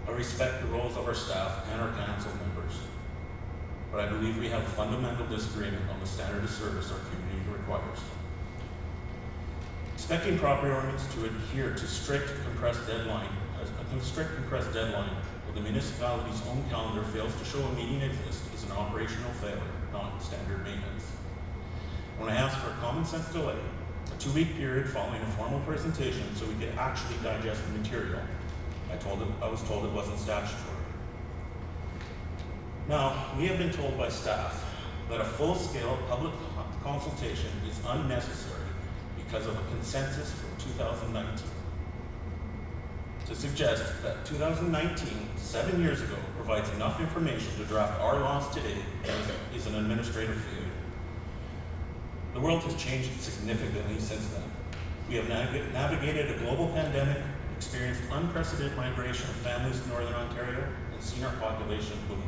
I respect the roles of our staff and our council members, but I believe we have a fundamental disagreement on the standard of service our community requires. Expecting property owners to adhere to strict compressed deadline while the municipality's own calendar fails to show a meeting exists is an operational failure, not standard maintenance. When I asked for a common sense delay, a 2-week period following a formal presentation so we could actually digest the material, I was told it wasn't statutory. Now, we have been told by staff that a full-scale public consultation is unnecessary because of a consensus from 2019. To suggest that 2019, 7 years ago, provides enough information to draft our laws today is an administrative failure. The world has changed significantly since then. We have navigated a global pandemic, experienced unprecedented migration of families to Northern Ontario, and seen our population boom.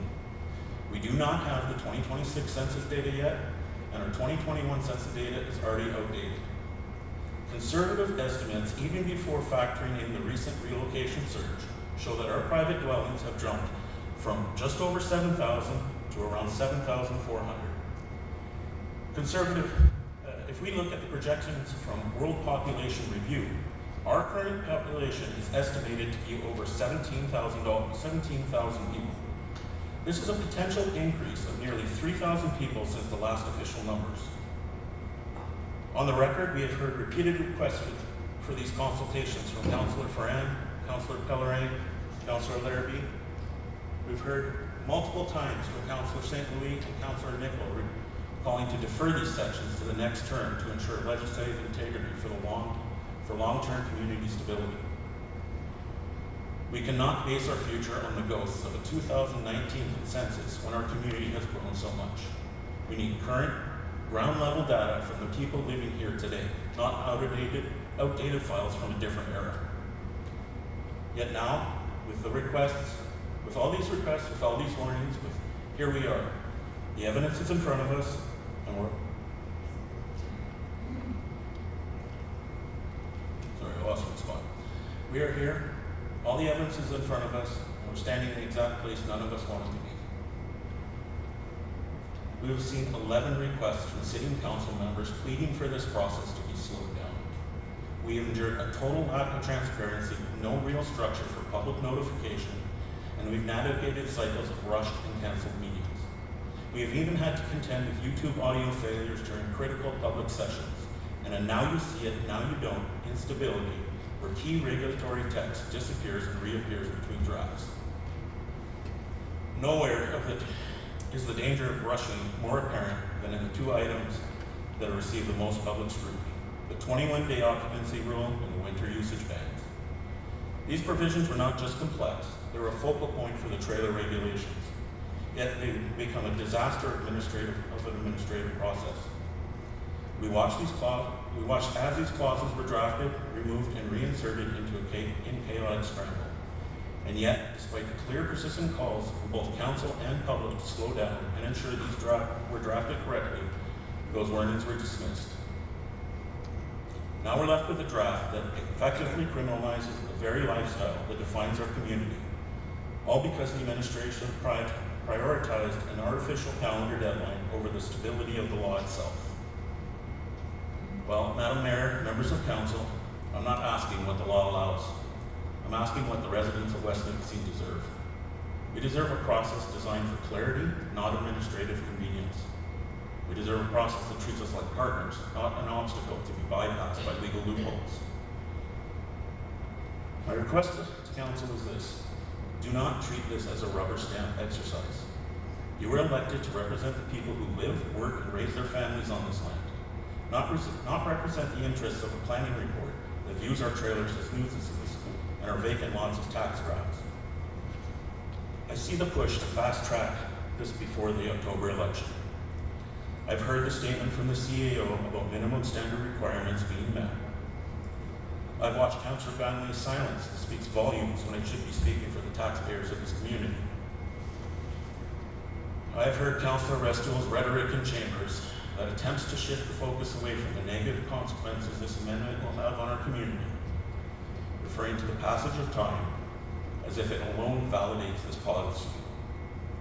We do not have the 2026 census data yet, and our 2021 census data is already outdated. Conservative estimates, even before factoring in the recent relocation surge, show that our private dwellings have jumped from just over 7,000 to around 7,400. If we look at the projections from World Population Review, our current population is estimated to be over 17,000 people. This is a potential increase of nearly 3,000 people since the last official numbers. On the record, we have heard repeated requests for these consultations from Councillor Ferran, Councillor Pellerin, Councillor Larrabee. We've heard multiple times from Councillor St. Louis and Councillor Nickel calling to defer these sections to the next term to ensure legislative integrity for long-term community stability. We cannot base our future on the ghosts of a 2019 consensus when our community has grown so much. We need current, ground-level data from the people living here today, not outdated files from a different era. Yet now, with all these warnings, here we are. The evidence is in front of us, and I lost my spot. We are here, all the evidence is in front of us, and we're standing in the exact place none of us wanted to be. We have seen 11 requests from sitting council members pleading for this process to be slowed down. We have endured a total lack of transparency, no real structure for public notification, and we've navigated cycles of rushed and canceled meetings. We have even had to contend with YouTube audio failures during critical public sessions, and a now you see it, now you don't instability where key regulatory text disappears and reappears between drafts. Nowhere of it is the danger of rushing more apparent than in the two items that have received the most public scrutiny, the 21-day occupancy rule and the winter usage bans. These provisions were not just complex, they were a focal point for the trailer regulations, yet they become a disaster of an administrative process. We watched as these clauses were drafted, removed, and reinserted into a chaotic scramble. And yet, despite the clear, persistent calls from both council and public to slow down and ensure these were drafted correctly, those warnings were dismissed. Now we're left with a draft that effectively criminalizes the very lifestyle that defines our community, all because the administration prioritized an artificial calendar deadline over the stability of the law itself. Well, Madam Mayor, members of council, I'm not asking what the law allows. I'm asking what the residents of West Nipissing deserve. We deserve a process designed for clarity, not administrative convenience. We deserve a process that treats us like partners, not an obstacle to be bypassed by legal loopholes. My request to council is this: do not treat this as a rubber stamp exercise. You were elected to represent the people who live, work, and raise their families on this land, not represent the interests of a planning report that views our trailers as nuisances and our vacant lots as tax grounds. I see the push to fast track this before the October election. I've heard the statement from the CAO about minimum standard requirements being met. I've watched Councillor Banley's silence that speaks volumes when I should be speaking for the taxpayers of this community. I've heard Councillor Restoul's rhetoric in chambers that attempts to shift the focus away from the negative consequences this amendment will have on our community, referring to the passage of time as if it alone validates this policy.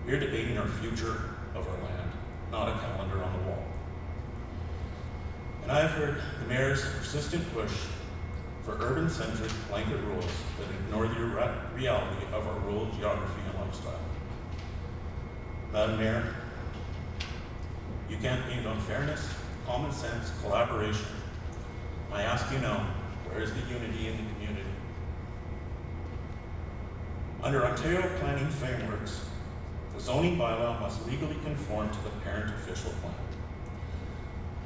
We're debating our future of our land, not a calendar on the wall. And I've heard the mayor's persistent push for urban-centric blanket rules that ignore the reality of our rural geography and lifestyle. Madam Mayor, you campaigned on fairness, common sense, collaboration. I ask you now, where is the unity in the community? Under Ontario planning frameworks, the zoning bylaw must legally conform to the parent official plan.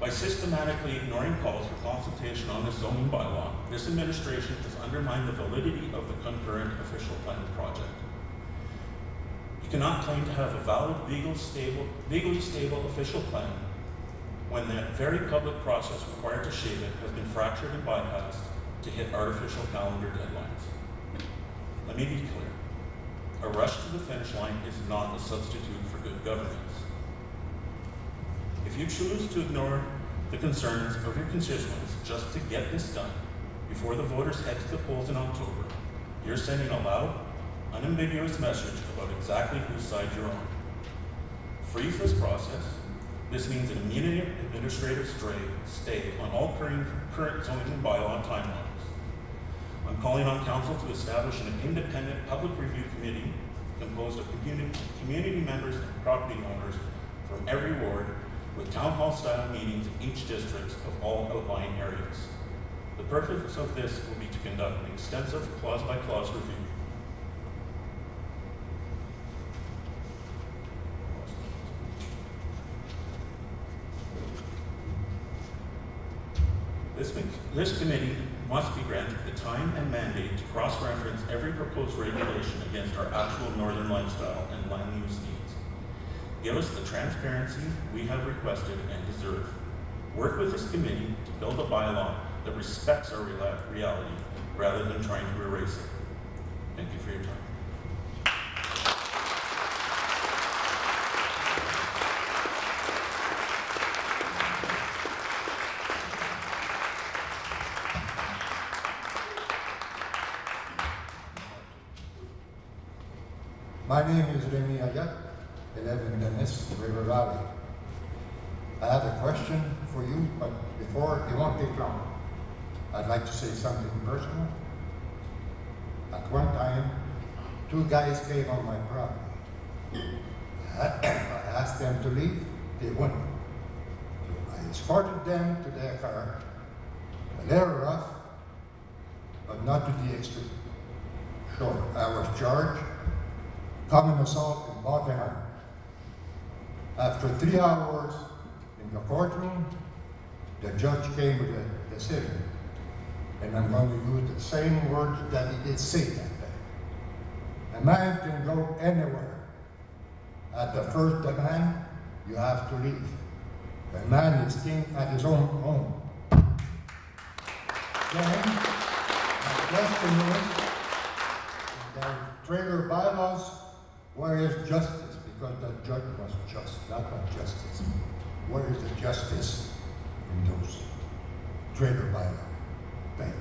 By systematically ignoring calls for consultation on this zoning bylaw, this administration has undermined the validity of the concurrent official plan project. You cannot claim to have a valid, legally stable official plan when the very public process required to shape it has been fractured and bypassed to hit artificial calendar deadlines. Let me be clear. A rush to the finish line is not a substitute for good governance. If you choose to ignore the concerns of your constituents just to get this done before the voters head to the polls in October, you're sending a loud, unambiguous message about exactly whose side you're on. Freeze this process. This means an immediate administrative stay on all current zoning bylaw timelines. I'm calling on council to establish an independent public review committee composed of community members and property owners from every ward, with town hall style meetings in each district of all outlying areas. The purpose of this will be to conduct an extensive clause by clause review. This committee must be granted the time and mandate to cross-reference every proposed regulation against our actual northern lifestyle and land use needs. Give us the transparency we have requested and deserve. Work with this committee to build a bylaw that respects our reality rather than trying to erase it. Thank you for your time. My name is Remy Ayat, I live in Dennis, River Valley. I have a question for you, but before, it won't take long. I'd like to say something personal. At one time, 2 guys came on my property. I asked them to leave, they wouldn't. So I escorted them to their car, a little rough, but not to the extreme. Sure, I was charged common assault and bodily harm. After 3 hours in the courtroom, the judge came with a decision. And I'm going to use the same words that he did say that day. A man can go anywhere. At the first demand, you have to leave. A man is king at his own home. Then, my question is, in the trailer bylaws, where is justice? Because the judge was just, not justice. Where is the justice in those trailer bylaws? Thank you.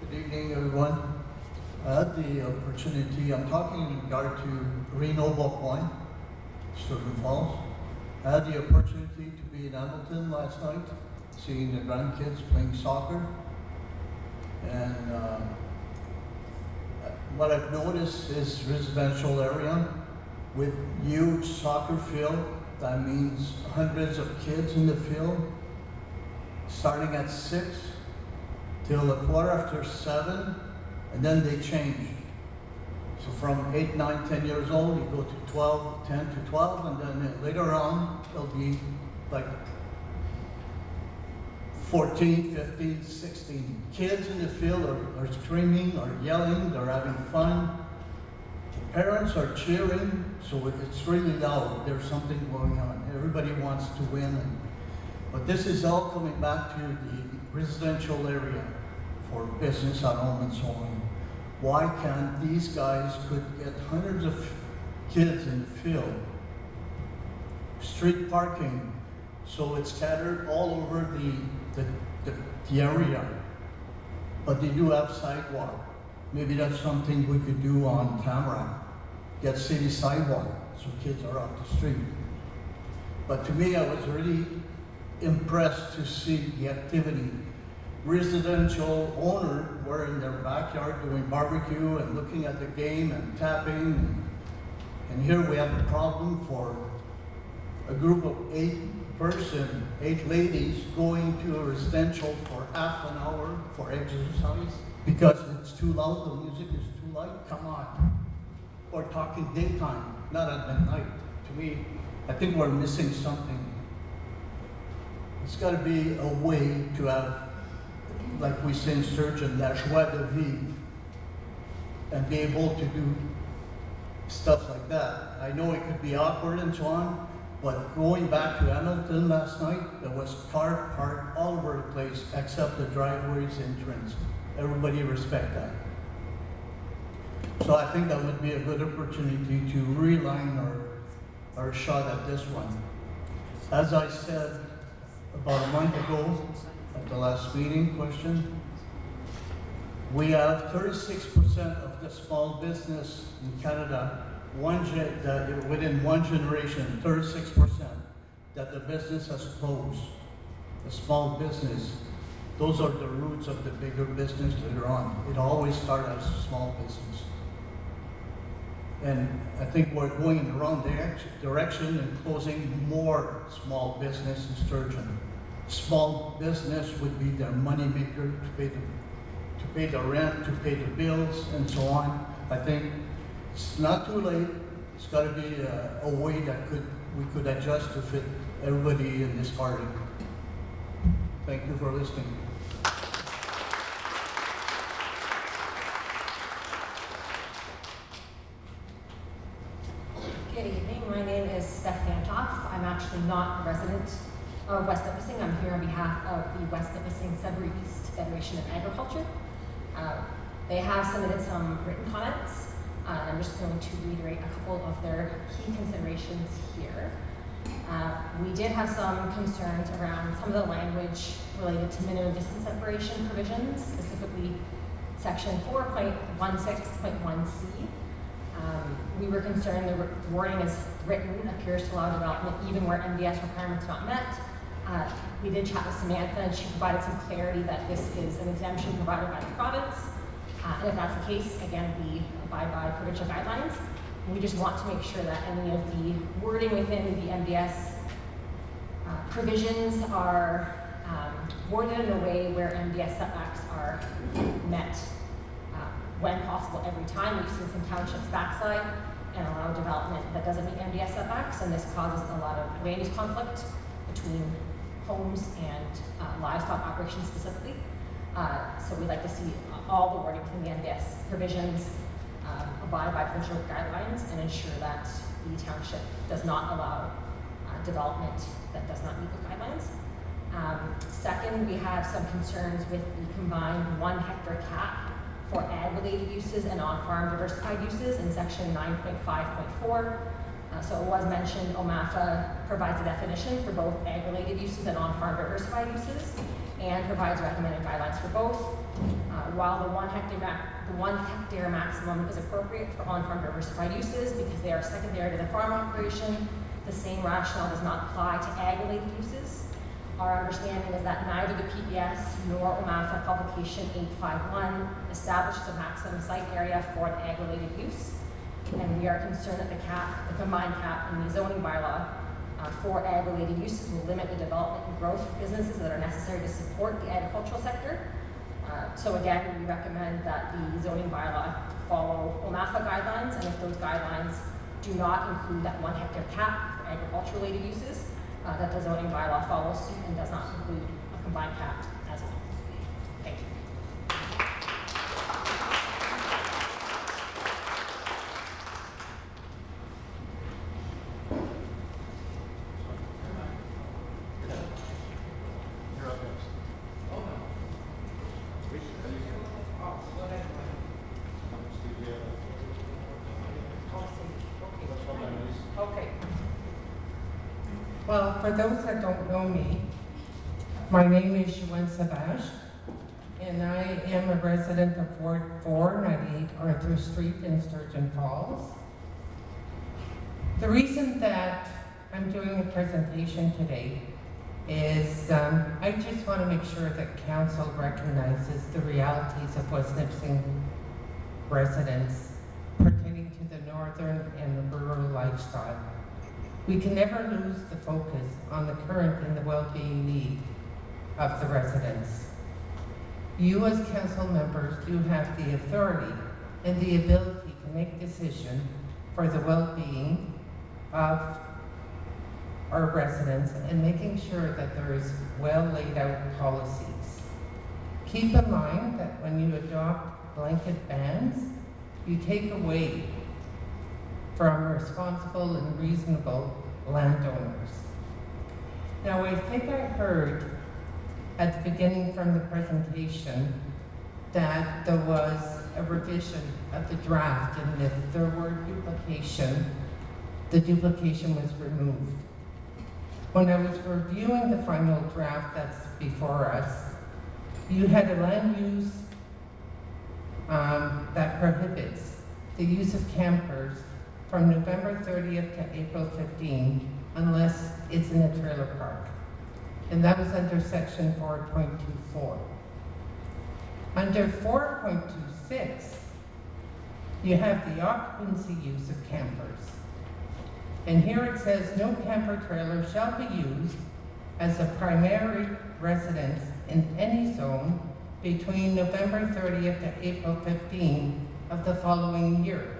Good evening, everyone. I had the opportunity, I'm talking in regard to Reno Point, Certain Falls. I had the opportunity to be in Hamilton last night, seeing the grandkids playing soccer. And what I've noticed is residential area with huge soccer field. That means hundreds of kids in the field, starting at 6 till 7:15, and then they change. So from 8, 9, 10 years old, you go to 12, 10 to 12, and then later on, it'll be like 14, 15, 16. Kids in the field are screaming, are yelling, they're having fun. The parents are cheering, so it's really loud. There's something going on. Everybody wants to win. But this is all coming back to the residential area for business at home and so on. Why can't these guys could get hundreds of kids in the field, street parking, so it's scattered all over the area, but they do have sidewalk. Maybe that's something we could do on Tamarack, get city sidewalk, so kids are off the street. But to me, I was really impressed to see the activity. Residential owner were in their backyard doing barbecue and looking at the game and tapping. And here we have a problem for a group of 8 ladies going to a residential for half an hour for exercise because it's too loud, the music is too loud. Come on. Or talking daytime, not at midnight. To me, I think we're missing something. It's got to be a way to have, like we say in Sturgeon, la joie de vivre, and be able to do stuff like that. I know it could be awkward and so on, but going back to Hamilton last night, there was car parked all over the place except the driveway's entrance. Everybody respect that. So I think that would be a good opportunity to realign our shot at this one. As I said about a month ago at the last meeting question, we have 36% of the small business in Canada within one generation, 36% that the business has closed. The small business, those are the roots of the bigger business later on. It always started as a small business. And I think we're going in the wrong direction and closing more small business in Sturgeon. Small business would be their money maker to pay the rent, to pay the bills, and so on. I think it's not too late. It's gotta be a way that we could adjust to fit everybody in this party. Thank you for listening. Good evening, my name is Steph Fantoff. I'm actually not a resident of West Nipissing. I'm here on behalf of the West Nipissing Sudbury East Federation of Agriculture. They have submitted some written comments. I'm just going to reiterate a couple of their key considerations here. We did have some concerns around some of the language related to minimum distance separation provisions, specifically section 4.16.1c. We were concerned the wording as written appears to allow development even where MDS requirements are not met. We did chat with Samantha and she provided some clarity that this is an exemption provided by the province. And if that's the case, again, we abide by provincial guidelines. We just want to make sure that any of the wording within the MDS provisions are worded in a way where MDS setbacks are met when possible every time. We've seen some townships backslide and allow development that doesn't meet MDS setbacks, and this causes a lot of land use conflict between homes and livestock operations specifically. So we'd like to see all the wording within the MDS provisions abide by provincial guidelines and ensure that the township does not allow development that does not meet the guidelines. Second, we have some concerns with the combined 1 hectare cap for ag-related uses and on-farm diversified uses in section 9.5.4. So it was mentioned OMAFA provides a definition for both ag-related uses and on-farm diversified uses and provides recommended guidelines for both. While the 1 hectare maximum is appropriate for on-farm diversified uses because they are secondary to the farm operation, the same rationale does not apply to ag-related uses. Our understanding is that neither the PBS nor OMAFA publication 851 establishes a maximum site area for an ag-related use. And we are concerned that the combined cap in the zoning bylaw for ag-related uses will limit the development and growth of businesses that are necessary to support the agricultural sector. So again, we recommend that the zoning bylaw follow OMAFA guidelines, and if those guidelines do not include that 1 hectare cap for agriculture-related uses, that the zoning bylaw follows suit and does not include a combined cap as well. Thank you. You're up next. Okay. Well, for those that don't know me, my name is Joanne Savage, and I am a resident of Ward 498 Arthur Street in Sturgeon Falls. The reason that I'm doing a presentation today is I just want to make sure that council recognizes the realities of West Nipissing residents pertaining to the northern and the rural lifestyle. We can never lose the focus on the current and the well-being need of the residents. You as council members do have the authority and the ability to make decisions for the well-being of our residents and making sure that there is well laid out policies. Keep in mind that when you adopt blanket bans, you take away from responsible and reasonable landowners. Now, I think I heard at the beginning from the presentation that there was a revision of the draft, and if there were duplication, the duplication was removed. When I was reviewing the final draft that's before us, you had a land use that prohibits the use of campers from November 30th to April 15, unless it's in a trailer park. And that was under section 4.24. Under 4.26, you have the occupancy use of campers. And here it says, no camper trailer shall be used as a primary residence in any zone between November 30th to April 15 of the following year.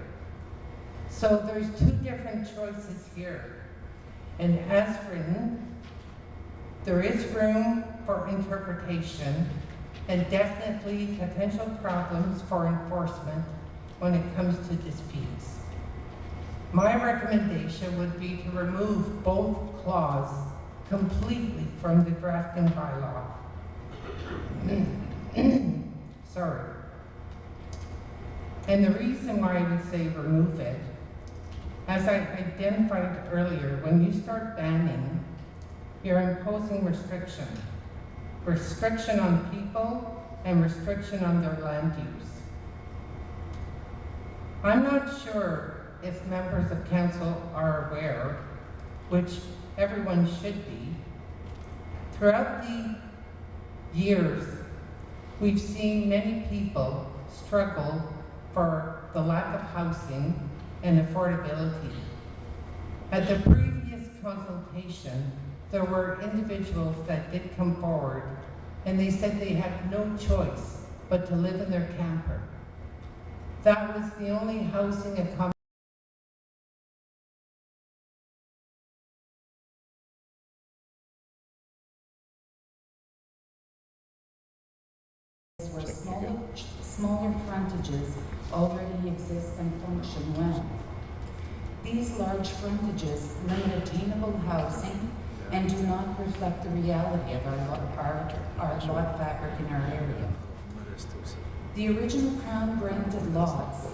So there's two different choices here. And as written, there is room for interpretation and definitely potential problems for enforcement when it comes to disputes. My recommendation would be to remove both clauses completely from the drafting bylaw. Sorry. And the reason why I would say remove it, as I identified earlier, when you start banning, you're imposing restriction. Restriction on people and restriction on their land use. I'm not sure if members of council are aware, which everyone should be. Throughout the years, we've seen many people struggle for the lack of housing and affordability. At the previous consultation, there were individuals that did come forward and they said they had no choice but to live in their camper. That was the only housing accommodation where smaller frontages already exist and function well. These large frontages limit attainable housing and do not reflect the reality of our lot fabric in our area. The original Crown-granted lots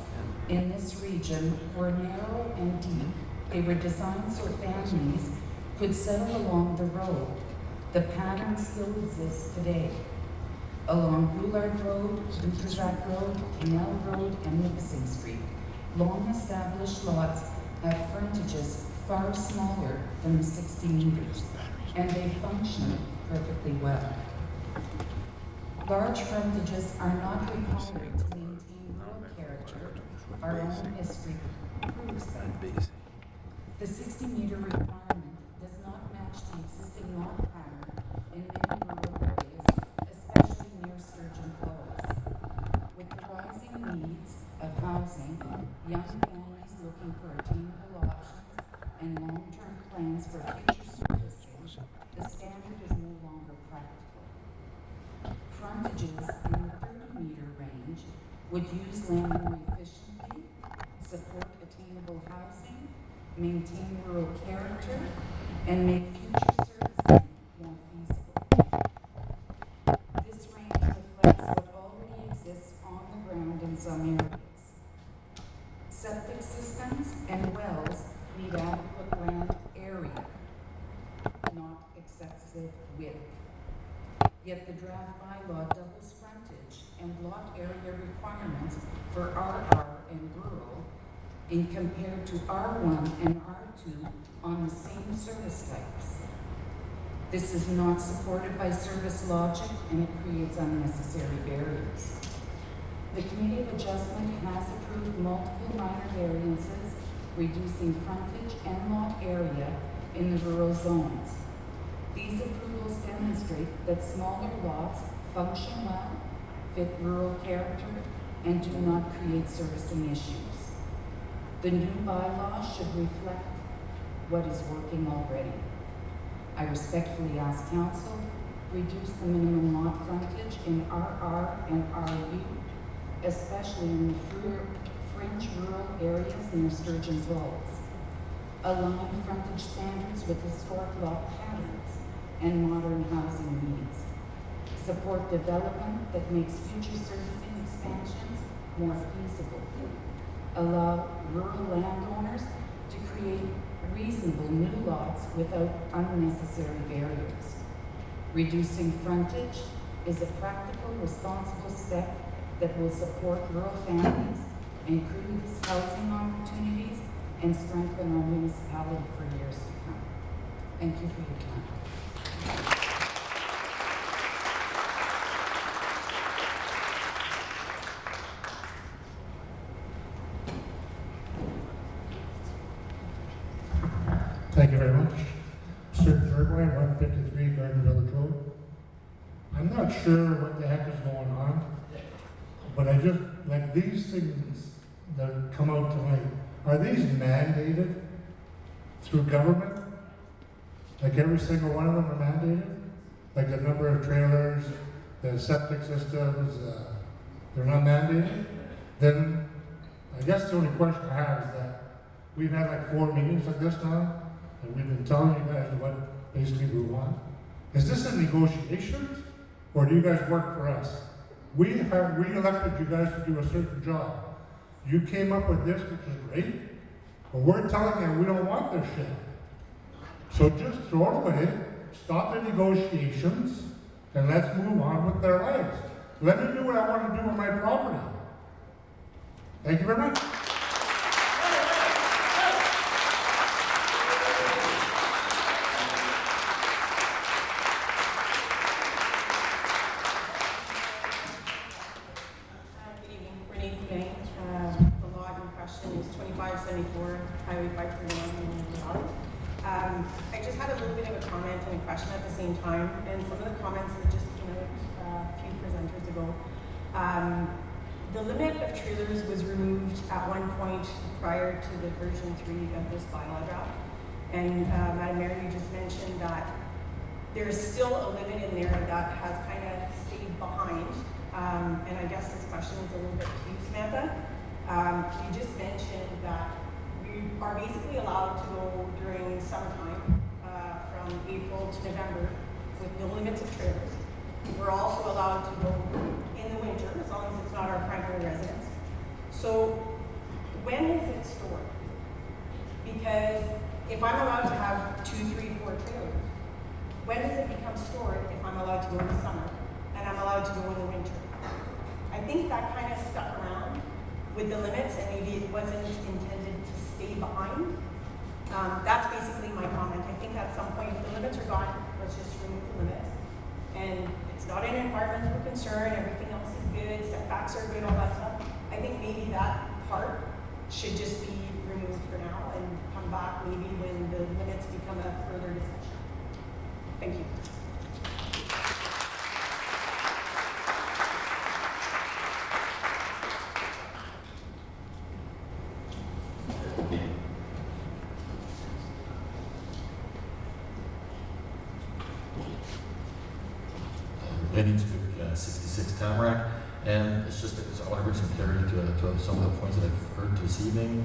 in this region were narrow and deep. They were designed so families could settle along the road. The pattern still exists today. Along Roulard Road, Dutrasac Road, Canal Road, and Nipissing Street, long-established lots have frontages far smaller than the 60 meters, and they function perfectly well. Large frontages are not required to maintain rural character. Our own history proves that. The 60-meter requirement does not match the existing lot pattern in many rural areas, especially near Sturgeon Falls. With the rising needs of housing, young families looking for attainable options, and long-term plans for future servicing, the standard is no longer practical. Frontages in the 30-meter range would use land more efficiently, support attainable housing, maintain rural character, and make future servicing more feasible. This range reflects what already exists on the ground in some areas. Septic systems and wells need adequate land area, not excessive width. Yet the draft bylaw doubles frontage and lot area requirements for RR and rural in compared to R1 and R2 on the same service types. This is not supported by service logic and it creates unnecessary barriers. The Committee of Adjustment has approved multiple minor variances, reducing frontage and lot area in the rural zones. These approvals demonstrate that smaller lots function well, fit rural character, and do not create servicing issues. The new bylaw should reflect what is working already. I respectfully ask Council, reduce the minimum lot frontage in RR and RU, especially in the fringe rural areas near Sturgeon Falls. Align frontage standards with historic lot patterns and modern housing needs. Support development that makes future servicing expansions more feasible. Allow rural landowners to create reasonable new lots without unnecessary barriers. Reducing frontage is a practical, responsible step that will support rural families, increase housing opportunities, and strengthen our municipality for years to come. Thank you for your time. Thank you very much. Sir Turgoy, 153 Garden Village Road. I'm not sure what the heck is going on, but I just, like these things that come out tonight, are these mandated through government? Like every single one of them are mandated? Like the number of trailers, the septic systems, they're not mandated? Then I guess the only question I have is that we've had like 4 meetings like this now, and we've been telling you guys what basically we want. Is this a negotiation, or do you guys work for us? We elected you guys to do a certain job. You came up with this, which is great, but we're telling you we don't want this shit. So just throw it away, stop the negotiations, and let's move on with their lives. Let me do what I want to do with my property. Thank you very much. The lot in question is 2574 Highway 531 in Valley. I just had a little bit of a comment and a question at the same time, and some of the comments that just came out a few presenters ago. The limit of trailers was removed at one point prior to the version 3 of this bylaw draft. And Madam Mayor, you just mentioned that there is still a limit in there that has kind of stayed behind. And I guess this question is a little bit to you, Samantha. You just mentioned that we are basically allowed to go during summertime from April to November with no limits of trailers. We're also allowed to go in the winter as long as it's not our primary residence. So when is it stored? Because if I'm allowed to have 2, 3, 4 trailers, when does it become stored if I'm allowed to go in the summer and I'm allowed to go in the winter? I think that kind of stuck around with the limits, and maybe it wasn't intended to stay behind. That's basically my comment. I think at some point, if the limits are gone, let's just remove the limits. And it's not an environmental concern, everything else is good, setbacks are good, all that stuff. I think maybe that part should just be removed for now and come back maybe when the limits become a further discussion. Thank you. Leaning to 66 Tamarack, and it's just I want to bring some clarity to some of the points that I've heard this evening.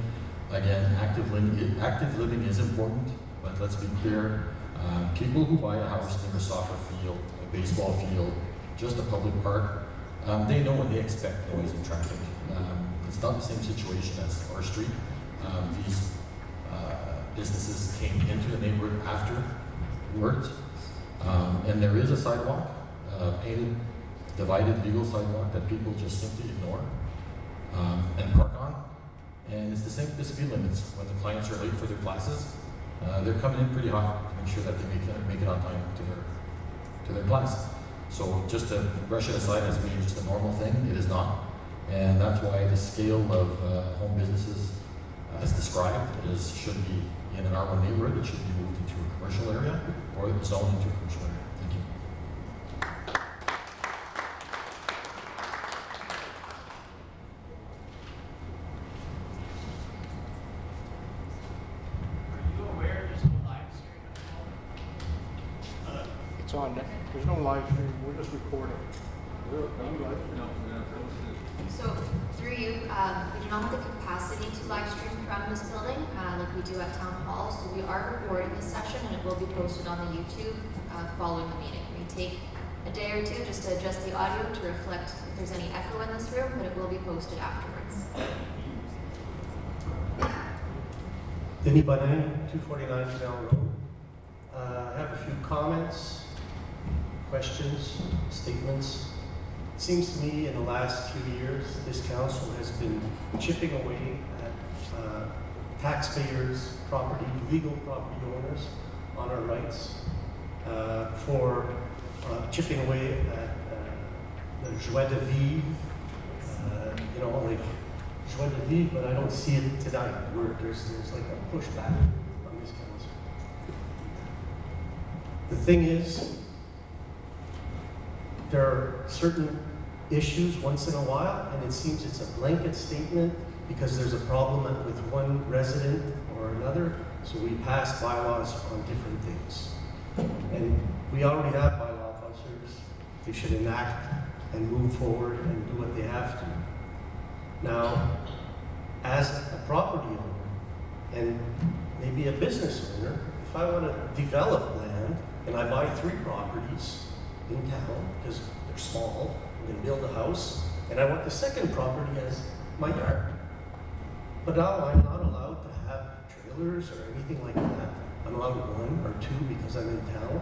Again, active living is important, but let's be clear. People who buy a house near a soccer field, a baseball field, just a public park, they know when they expect noise and traffic. It's not the same situation as our street. These businesses came into the neighborhood afterwards, and there is a sidewalk. Painted, divided legal sidewalk that people just simply ignore and park on. And it's the same with the speed limits. When the clients are late for their classes, they're coming in pretty hot to make sure that they make it on time to their class. So just to brush it aside as being just a normal thing, it is not. And that's why the scale of home businesses as described should be in an R1 neighborhood. It should be moved into a commercial area or zoned into a commercial area. Thank you. It's on, there's no live stream, we're just recording. So through you, we do not have the capacity to live stream from this building like we do at Town Hall. So we are recording this session and it will be posted on the YouTube following the meeting. We take a day or two just to adjust the audio to reflect if there's any echo in this room, but it will be posted afterwards. Denis Bonin, 249 Canal Road. I have a few comments, questions, statements. It seems to me in the last few years, this council has been chipping away at taxpayers' property, legal property owners on our rights, for chipping away at the joie de vivre, like joie de vivre, but I don't see it tonight. There's like a pushback on this council. The thing is, there are certain issues once in a while, and it seems it's a blanket statement because there's a problem with one resident or another, so we pass bylaws on different things. And we already have bylaw officers. They should enact and move forward and do what they have to. Now, as a property owner and maybe a business owner, if I want to develop land and I buy 3 properties in town because they're small, I'm going to build a house, and I want the second property as my yard. But now I'm not allowed to have trailers or anything like that. I'm allowed 1 or 2 because I'm in town.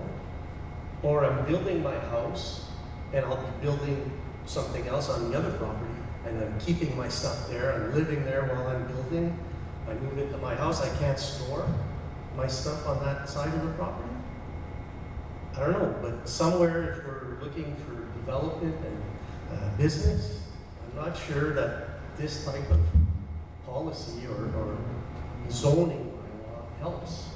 Or I'm building my house and I'll be building something else on the other property, and I'm keeping my stuff there. I'm living there while I'm building. I move into my house, I can't store my stuff on that side of the property. I don't know, but somewhere if we're looking for development and business, I'm not sure that this type of policy or zoning bylaw helps.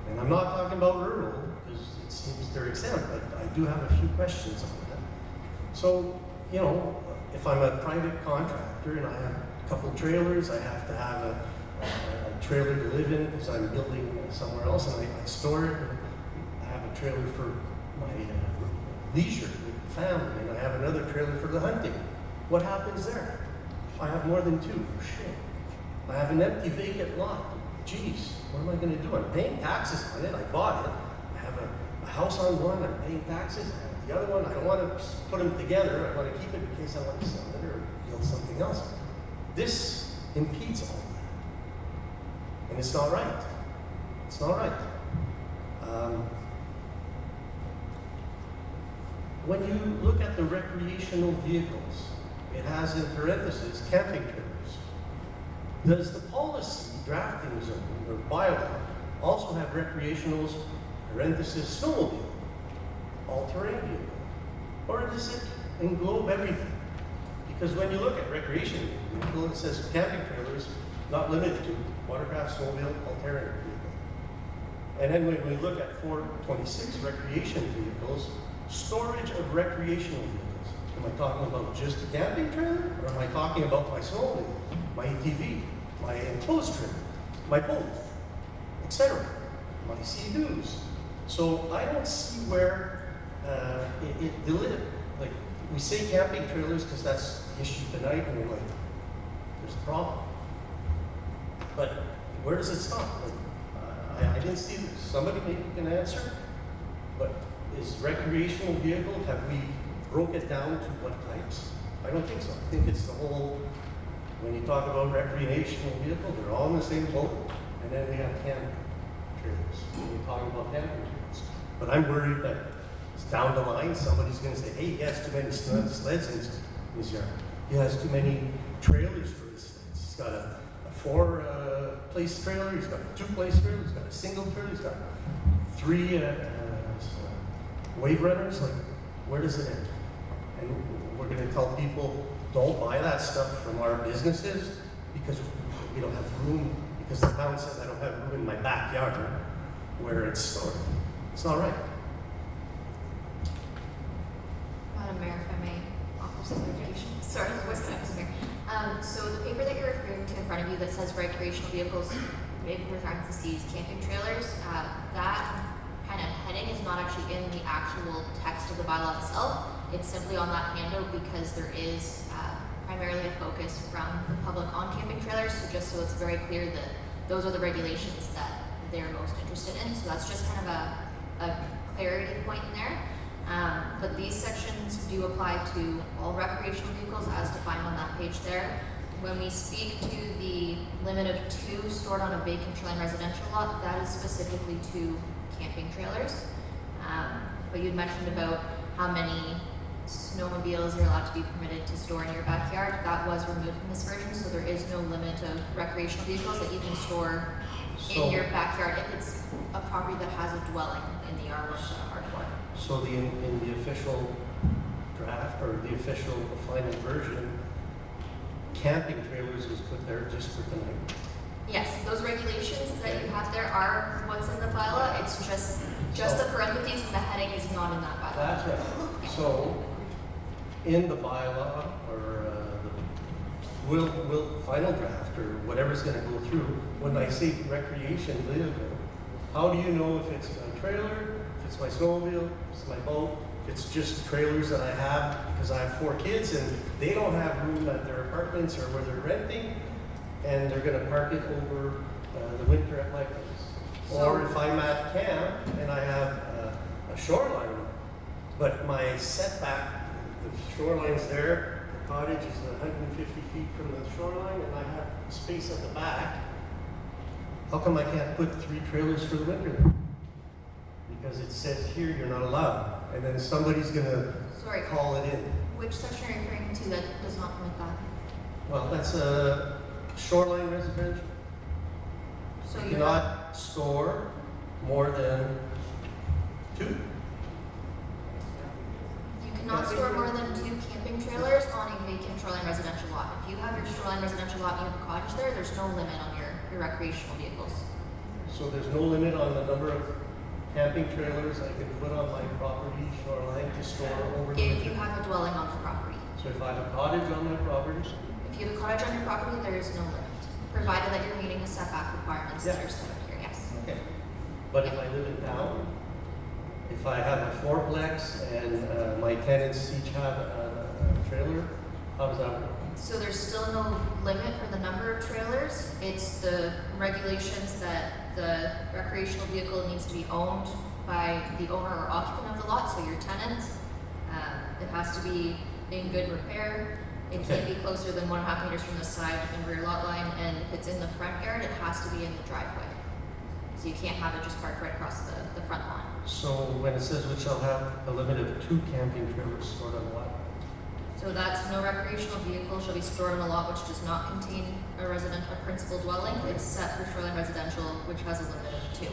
And I'm not talking about rural, because it seems they're exempt, but I do have a few questions on that. So, you know, if I'm a private contractor and I have a couple trailers, I have to have a trailer to live in because I'm building somewhere else, and I store it. I have a trailer for my leisure with the family, and I have another trailer for the hunting. What happens there? I have more than 2. Shit. I have an empty vacant lot. Geez, what am I going to do? I'm paying taxes on it. I bought it. I have a house on one. I'm paying taxes. I have the other one. I don't want to put them together. I want to keep it in case I want to sell it or build something else. This impedes all that. And it's not right. It's not right. When you look at the recreational vehicles, it has in parentheses camping trailers. Does the policy drafting zone or bylaw also have recreationals, parentheses, snowmobile, all-terrain vehicle? Or does it englobe everything? Because when you look at recreation vehicle, it says camping trailers, not limited to watercraft, snowmobile, all-terrain vehicle. And then when we look at 426 recreation vehicles, storage of recreational vehicles. Am I talking about just the camping trailer, or am I talking about my snowmobile, my ATV, my enclosed trailer, my boat, etc., my Sea-Doos? So I don't see where like we say camping trailers because that's the issue tonight, and we're like, there's a problem. But where does it stop? Like, I didn't see this. Somebody maybe can answer. But is recreational vehicle, have we broke it down to what types? I don't think so. I think it's the whole, when you talk about recreational vehicle, they're all in the same boat, and then we have camping trailers. When you're talking about camping trailers. But I'm worried that down the line, somebody's going to say, hey, he has too many sleds in his yard. He has too many trailers for his sleds. He's got a 4-place trailer, he's got a 2-place trailer, he's got a single trailer, he's got 3 wave runners. Like, where does it end? And we're going to tell people, don't buy that stuff from our businesses because we don't have room, because the town says I don't have room in my backyard where it's stored. It's not right. Madam Mayor, if I may offer some clarification. Sorry, what's the next, Mayor? So the paper that you're referring to in front of you that says recreational vehicles, maybe with parentheses, camping trailers, that kind of heading is not actually in the actual text of the bylaw itself. It's simply on that handout because there is primarily a focus from the public on camping trailers. So just so it's very clear that those are the regulations that they're most interested in. So that's just kind of a clarity point in there. But these sections do apply to all recreational vehicles as defined on that page there. When we speak to the limit of 2 stored on a vacant shoreline residential lot, that is specifically to camping trailers. But you'd mentioned about how many snowmobiles are allowed to be permitted to store in your backyard. That was removed from this version, so there is no limit of recreational vehicles that you can store in your backyard if it's a property that has a dwelling in the R1 to R4. So in the official draft or the official final version, camping trailers is put there just for tonight. Yes, those regulations that you have there are what's in the bylaw. It's just the parentheses and the heading is not in that bylaw. That's right. So in the bylaw or the final draft or whatever's gonna go through, when I say recreation vehicle, how do you know if it's my trailer, if it's my snowmobile, if it's my boat, if it's just trailers that I have, because I have 4 kids and they don't have room at their apartments or where they're renting, and they're gonna park it over the winter at my place. Or if I'm at camp and I have a shoreline, but my setback, the shoreline's there, the cottage is 150 feet from the shoreline, and I have space at the back, how come I can't put 3 trailers for the winter there? Because it says here you're not allowed, and then somebody's gonna call it in. Which section are you referring to that does not permit that? Well, that's a shoreline residential. So You cannot store more than 2. You cannot store more than 2 camping trailers on a vacant shoreline residential lot. If you have your shoreline residential lot and you have a cottage there, there's no limit on your recreational vehicles. So there's no limit on the number of camping trailers I can put on my property shoreline to store over the If winter? you have a dwelling on the property. So if I have a cottage on my property, If you have a cottage on your property, there is no limit, provided that you're meeting the setback requirements that Yeah. are set up here, yes. okay. But if I live in town, if I have a fourplex and my tenants each have a trailer, how does that work? So there's still no limit for the number of trailers. It's the regulations that the recreational vehicle needs to be owned by the owner or occupant of the lot, so your tenant. It has to be in good repair. It can't be closer than 1.5 meters from the side and rear lot line, and if it's in the front yard, it has to be in the driveway. So you can't have it just parked right across the front lawn. So when it says we shall have a limit of 2 camping trailers stored on the lot, So that's no recreational vehicle shall be stored on a lot which does not contain a principal dwelling, except for shoreline residential, which has a limit of 2.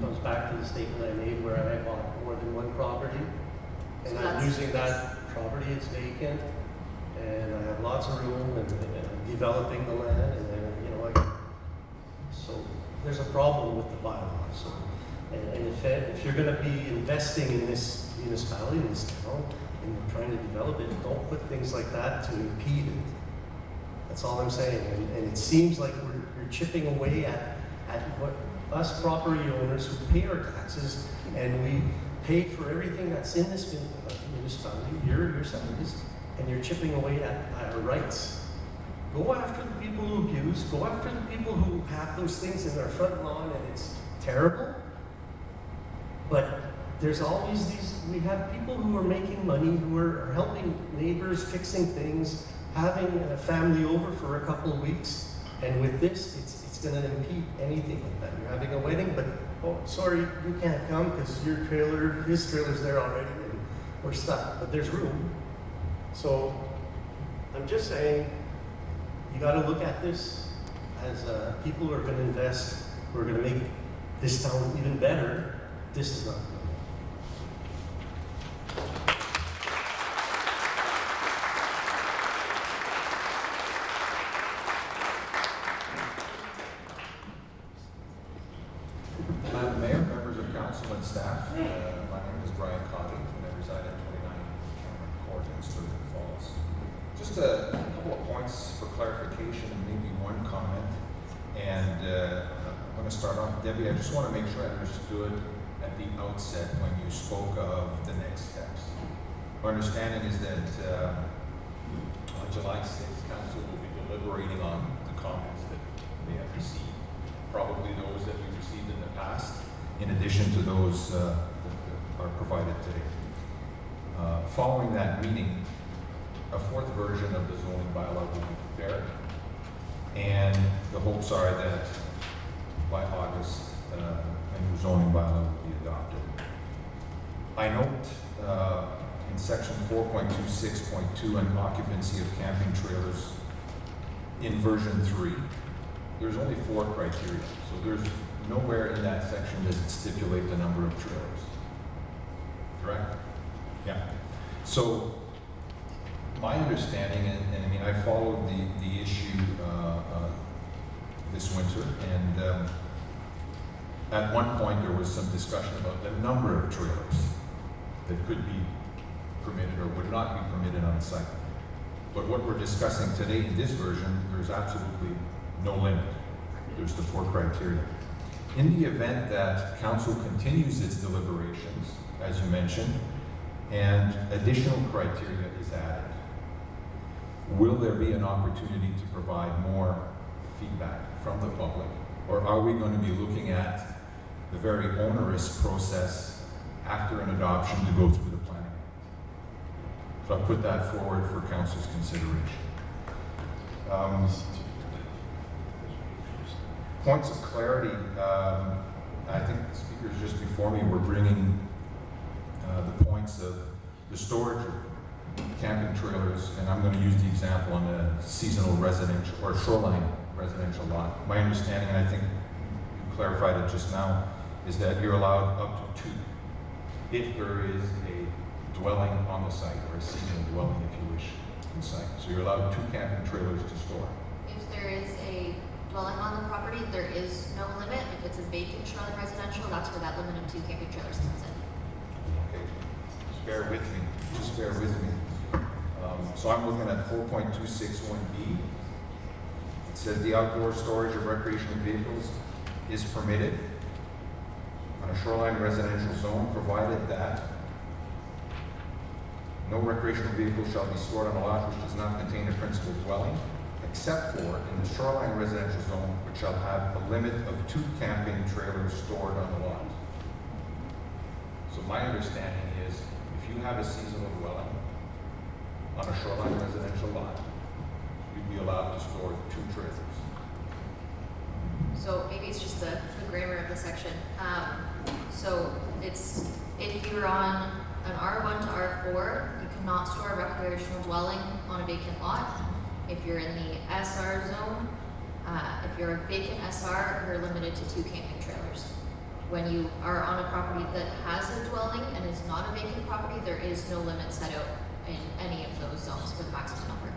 comes back to the statement I made where I bought more than one property, and So I'm that's- using that property, it's vacant, and I have lots of room and developing the land, and then, so there's a problem with the bylaw. So, and if you're gonna be investing in this municipality, in this town, and you're trying to develop it, don't put things like that to impede it. That's all I'm saying, and it seems like you're chipping away at what us property owners who pay our taxes, and we pay for everything that's in this municipality, your salaries, and you're chipping away at our rights. Go after the people who abuse, go after the people who have those things in their front lawn, and it's terrible. But there's always we have people who are making money, who are helping neighbors, fixing things, having a family over for a couple of weeks, and with this, it's going to impede anything like that. You're having a wedding, but, oh, sorry, you can't come because his trailer's there already, and we're stuck, but there's room. So, I'm just saying, you got to look at this as people who are going to invest, who are going to make this town even better. This is not good. Madam Mayor, members of council and staff, my name is Brian Cotty, and I reside at 29 Cameron Court in Sturgeon Falls. Just a couple of points for clarification and maybe one comment. And I'm going to start off, Debbie, I just want to make sure I understood at the outset when you spoke of the next steps. My understanding is that on July 6th, council will be deliberating on the comments that they have received. Probably those that we've received in the past, in addition to those that are provided today. Following that meeting, a 4th version of the zoning bylaw will be prepared, and the hopes are that by August, a new zoning bylaw will be adopted. I note in section 4.26.2 an occupancy of camping trailers in version 3. There's only 4 criteria, so there's nowhere in that section does it stipulate the number of trailers. Correct? Yeah. So my understanding, and I mean, I followed the issue this winter, and at one point there was some discussion about the number of trailers that could be permitted or would not be permitted on the site. But what we're discussing today in this version, there's absolutely no limit. There's the 4 criteria. In the event that council continues its deliberations, as you mentioned, and additional criteria is added, will there be an opportunity to provide more feedback from the public? Or are we going to be looking at the very onerous process after an adoption to go through the planning? So I put that forward for council's consideration. Points of clarity, I think the speakers just before me were bringing the points of the storage of camping trailers, and I'm going to use the example on a seasonal residential or shoreline residential lot. My understanding, and I think you clarified it just now, is that you're allowed up to 2 if there is a dwelling on the site, or a seasonal dwelling, if you wish, on the site. So you're allowed 2 camping trailers to store. If there is a dwelling on the property, there is no limit. If it's a vacant shoreline residential, that's where that limit of 2 camping trailers comes in. Okay, just bear with me. Just bear with me. So I'm looking at 4.261B. It says the outdoor storage of recreational vehicles is permitted on a shoreline residential zone, provided that no recreational vehicle shall be stored on a lot which does not contain a principal dwelling, except for in the shoreline residential zone, which shall have a limit of 2 camping trailers stored on the lot. So my understanding is, if you have a seasonal dwelling on a shoreline residential lot, you'd be allowed to store 2 trailers. So maybe it's just the grammar of the section. So it's, if you're on an R1 to R4, you cannot store a recreational dwelling on a vacant lot. If you're in the SR zone, if you're a vacant SR, you're limited to 2 camping trailers. When you are on a property that has a dwelling and is not a vacant property, there is no limit set out in any of those zones for the maximum number.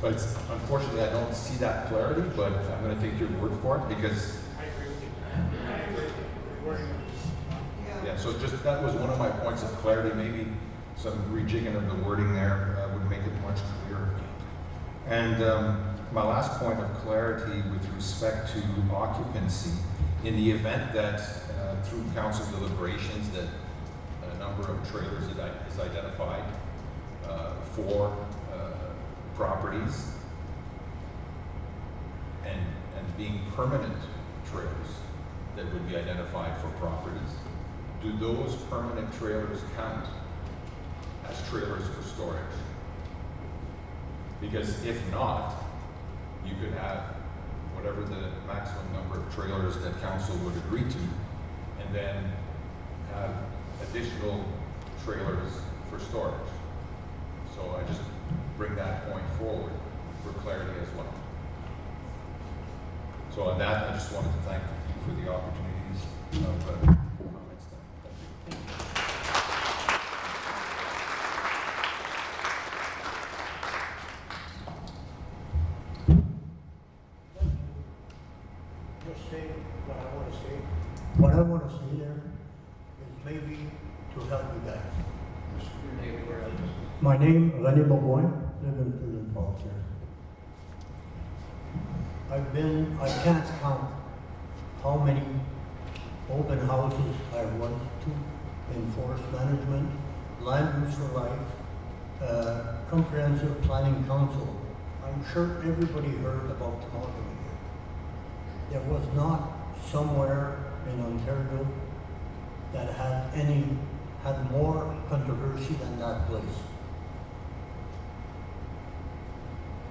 But unfortunately, I don't see that clarity, but I'm going to take your word for it, because I agree with you. yeah, so just that was one of my points of clarity. Maybe some rejigging of the wording there would make it much clearer. And my last point of clarity with respect to occupancy, in the event that through council deliberations that a number of trailers is identified for properties and being permanent trailers that would be identified for properties, do those permanent trailers count as trailers for storage? Because if not, you could have whatever the maximum number of trailers that council would agree to, and then have additional trailers for storage. So I just bring that point forward for clarity as well. So on that, I just wanted to thank you for the opportunities of comments. Thank you. Just say what I want to say. What I want to say there is maybe to help you guys. My name is René Boboin, live in Prison Falls here. I can't count how many open houses I went to in forest management, land use for life, comprehensive planning council. I'm sure everybody heard about the mountain here. There was not somewhere in Ontario that had more controversy than that place.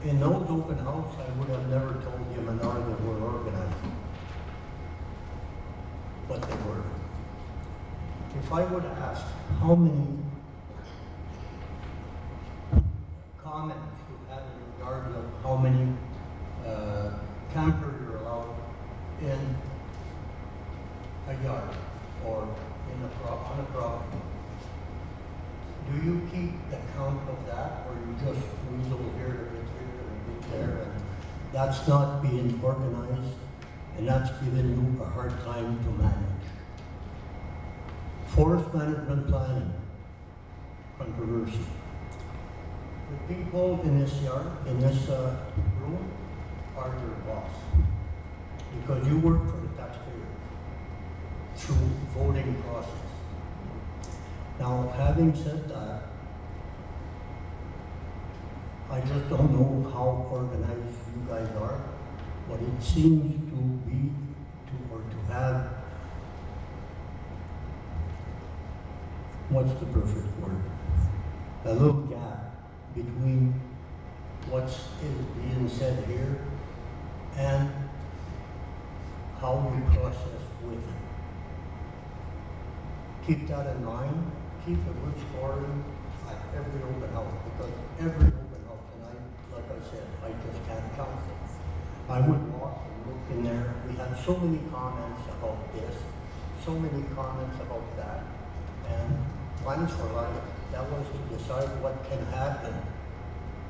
In those open houses, I would have never told the minority that were organized. But they were. If I would ask how many comments you had in regards of how many campers you're allowed in a yard or on a property, do you keep the count of that, or you just weasel here and there, and that's not being organized and that's giving you a hard time to manage. Forest management planning, controversy. The people in this yard, in this room, are your boss. Because you work for the taxpayers through voting process. Now, having said that, I just don't know how organized you guys are, but it seems to be to have, what's the perfect word? A little gap between what's being said here and how we process with it. Keep that in mind. Keep a good scoring at every open house, because every open house, and like I said, I just can't count it. I would walk and look in there. We had so many comments about this, so many comments about that, and plans for life. That was to decide what can happen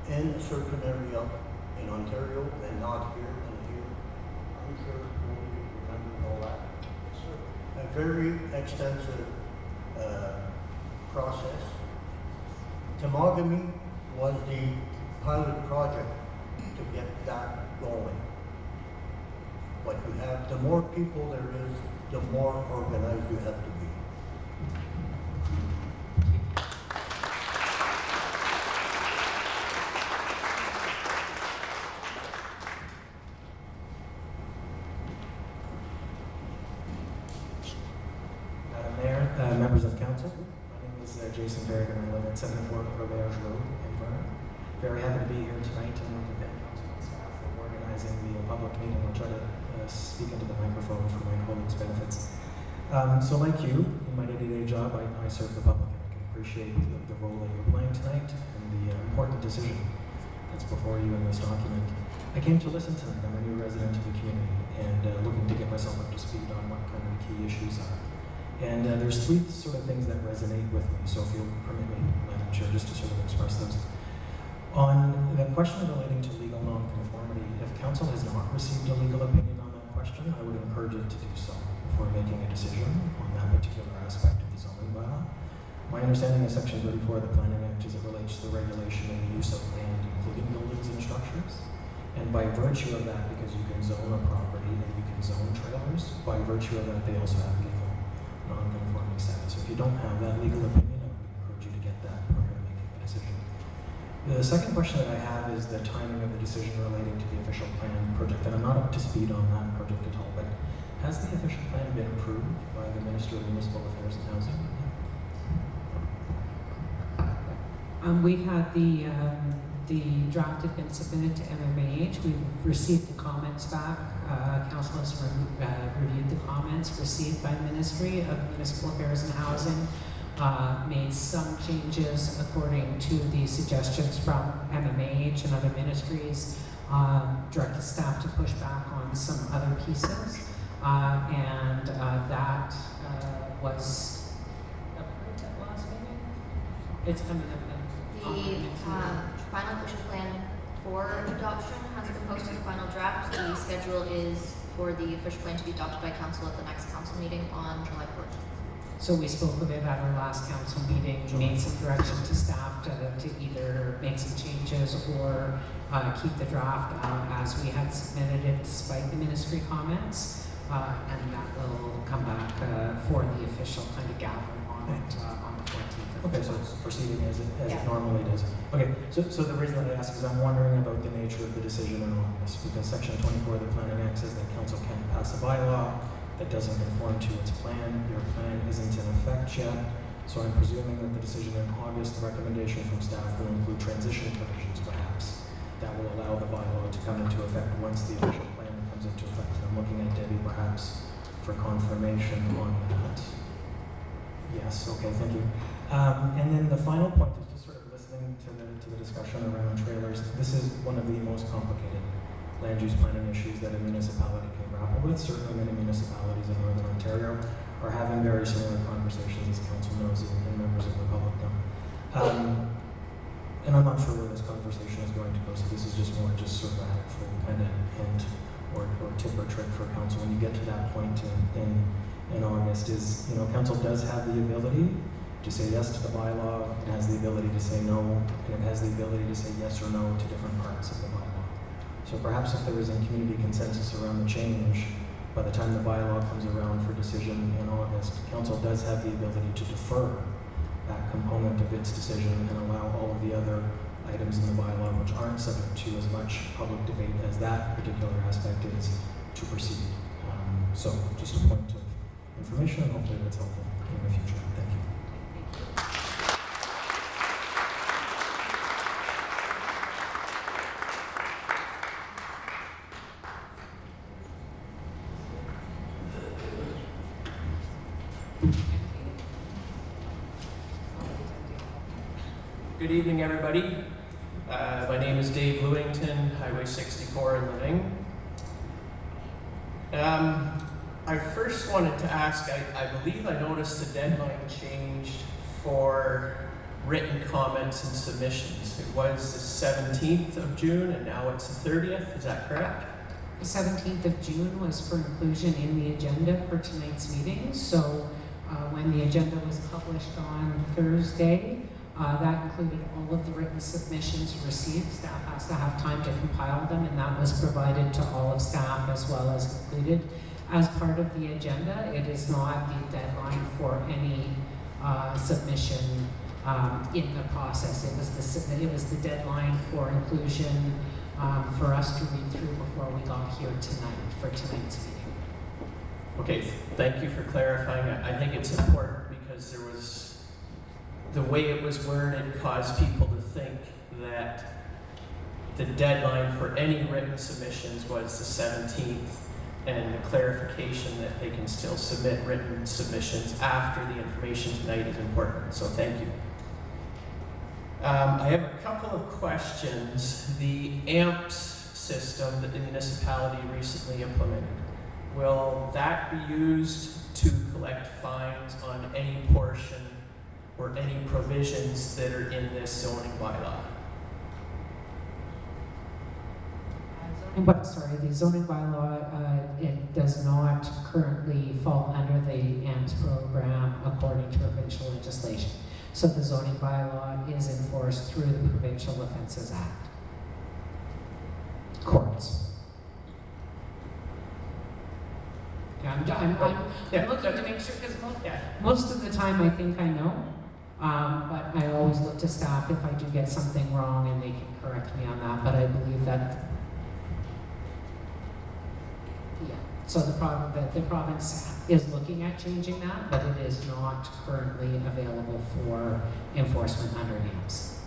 in a certain area in Ontario and not here and here. I'm sure nobody remembers all that. A very extensive process. Temagami was the pilot project to get that going. But you have, the more people there is, the more organized you have to be. Madam Mayor, members of council, my name is Jason Berrigan. I live at 74 Robert Road in Vernon. Very happy to be here tonight and want to thank council and staff for organizing the public meeting. I'll try to speak into the microphone for my colleagues' benefits. So like you, in my day-to-day job, I serve the public, and I can appreciate the role that you're playing tonight and the important decision that's before you in this document. I came to listen tonight. I'm a new resident of the community and looking to get myself up to speed on what kind of the key issues are. And there's three sort of things that resonate with me, so if you'll permit me, Madam Chair, just to sort of express those. On the question relating to legal nonconformity, if council has not received a legal opinion on that question, I would encourage it to do so before making a decision on that particular aspect of the zoning bylaw. My understanding of Section 34 of the Planning Act is it relates to the regulation and the use of land, including buildings and structures. And by virtue of that, because you can zone a property and you can zone trailers, by virtue of that, they also have legal non-conforming status. So if you don't have that legal opinion, I would encourage you to get that prior to making a decision. The second question that I have is the timing of the decision relating to the official plan project. And I'm not up to speed on that project at all, but has the official plan been approved by the Minister of Municipal Affairs and Housing? We've had the draft had been submitted to MMH. We've received the comments back. Council has reviewed the comments received by the Ministry of Municipal Affairs and Housing, made some changes according to the suggestions from MMH and other ministries, directed staff to push back on some other pieces, and that was approved at last meeting. It's coming up. The final official plan for adoption has been posted, the final draft. The schedule is for the official plan to be adopted by council at the next council meeting on July 4th. So we spoke of it at our last council meeting, made some direction to staff to either make some changes or keep the draft as we had submitted it despite the ministry comments, and that will come back for the official kind of gathering on it on the 14th. Okay, so it's proceeding as it normally does. Okay, so the reason that I ask is I'm wondering about the nature of the decision in August, because Section 24 of the Planning Act says that council can't pass a bylaw that doesn't conform to its plan. Your plan isn't in effect yet, so I'm presuming that the decision in August, the recommendation from staff will include transition provisions perhaps that will allow the bylaw to come into effect once the official plan comes into effect. I'm looking at Debbie perhaps for confirmation on that. Yes, okay, thank you. And then the final point is just sort of listening to the discussion around trailers. This is one of the most complicated land use planning issues that a municipality can grapple with. Certainly many municipalities in Northern Ontario are having very similar conversations, as council knows and members of the public know. And I'm not sure where this conversation is going to go, so this is just more just sort of a helpful kind of hint or tip or trick for council when you get to that point in August is, council does have the ability to say yes to the bylaw, it has the ability to say no, and it has the ability to say yes or no to different parts of the bylaw. So perhaps if there is a community consensus around the change, by the time the bylaw comes around for decision in August, council does have the ability to defer that component of its decision and allow all of the other items in the bylaw which aren't subject to as much public debate as that particular aspect is to proceed. So just a point of information, and hopefully that's helpful in the future. Thank you. Good evening, everybody. My name is Dave Lewington, Highway 64 in Living. I first wanted to ask, I believe I noticed the deadline changed for written comments and submissions. It was the 17th of June and now it's the 30th, is that correct? The 17th of June was for inclusion in the agenda for tonight's meeting. So when the agenda was published on Thursday, that included all of the written submissions received. Staff has to have time to compile them, and that was provided to all of staff as well as included as part of the agenda. It is not the deadline for any submission in the process. It was the deadline for inclusion for us to read through before we got here tonight for tonight's meeting. Okay, thank you for clarifying. I think it's important because there was the way it was worded caused people to think that the deadline for any written submissions was the 17th, and the clarification that they can still submit written submissions after the information tonight is important, so thank you. I have a couple of questions. The AMPS system that the municipality recently implemented, will that be used to collect fines on any portion or any provisions that are in this zoning bylaw? The zoning bylaw, it does not currently fall under the AMPS program according to provincial legislation. So the zoning bylaw is enforced through the Provincial Offences Act. Courts. Yeah, I'm looking to make sure, because most of the time I think I know, but I always look to staff if I do get something wrong and they can correct me on that, but I believe that, so the province is looking at changing that, but it is not currently available for enforcement under AMPS.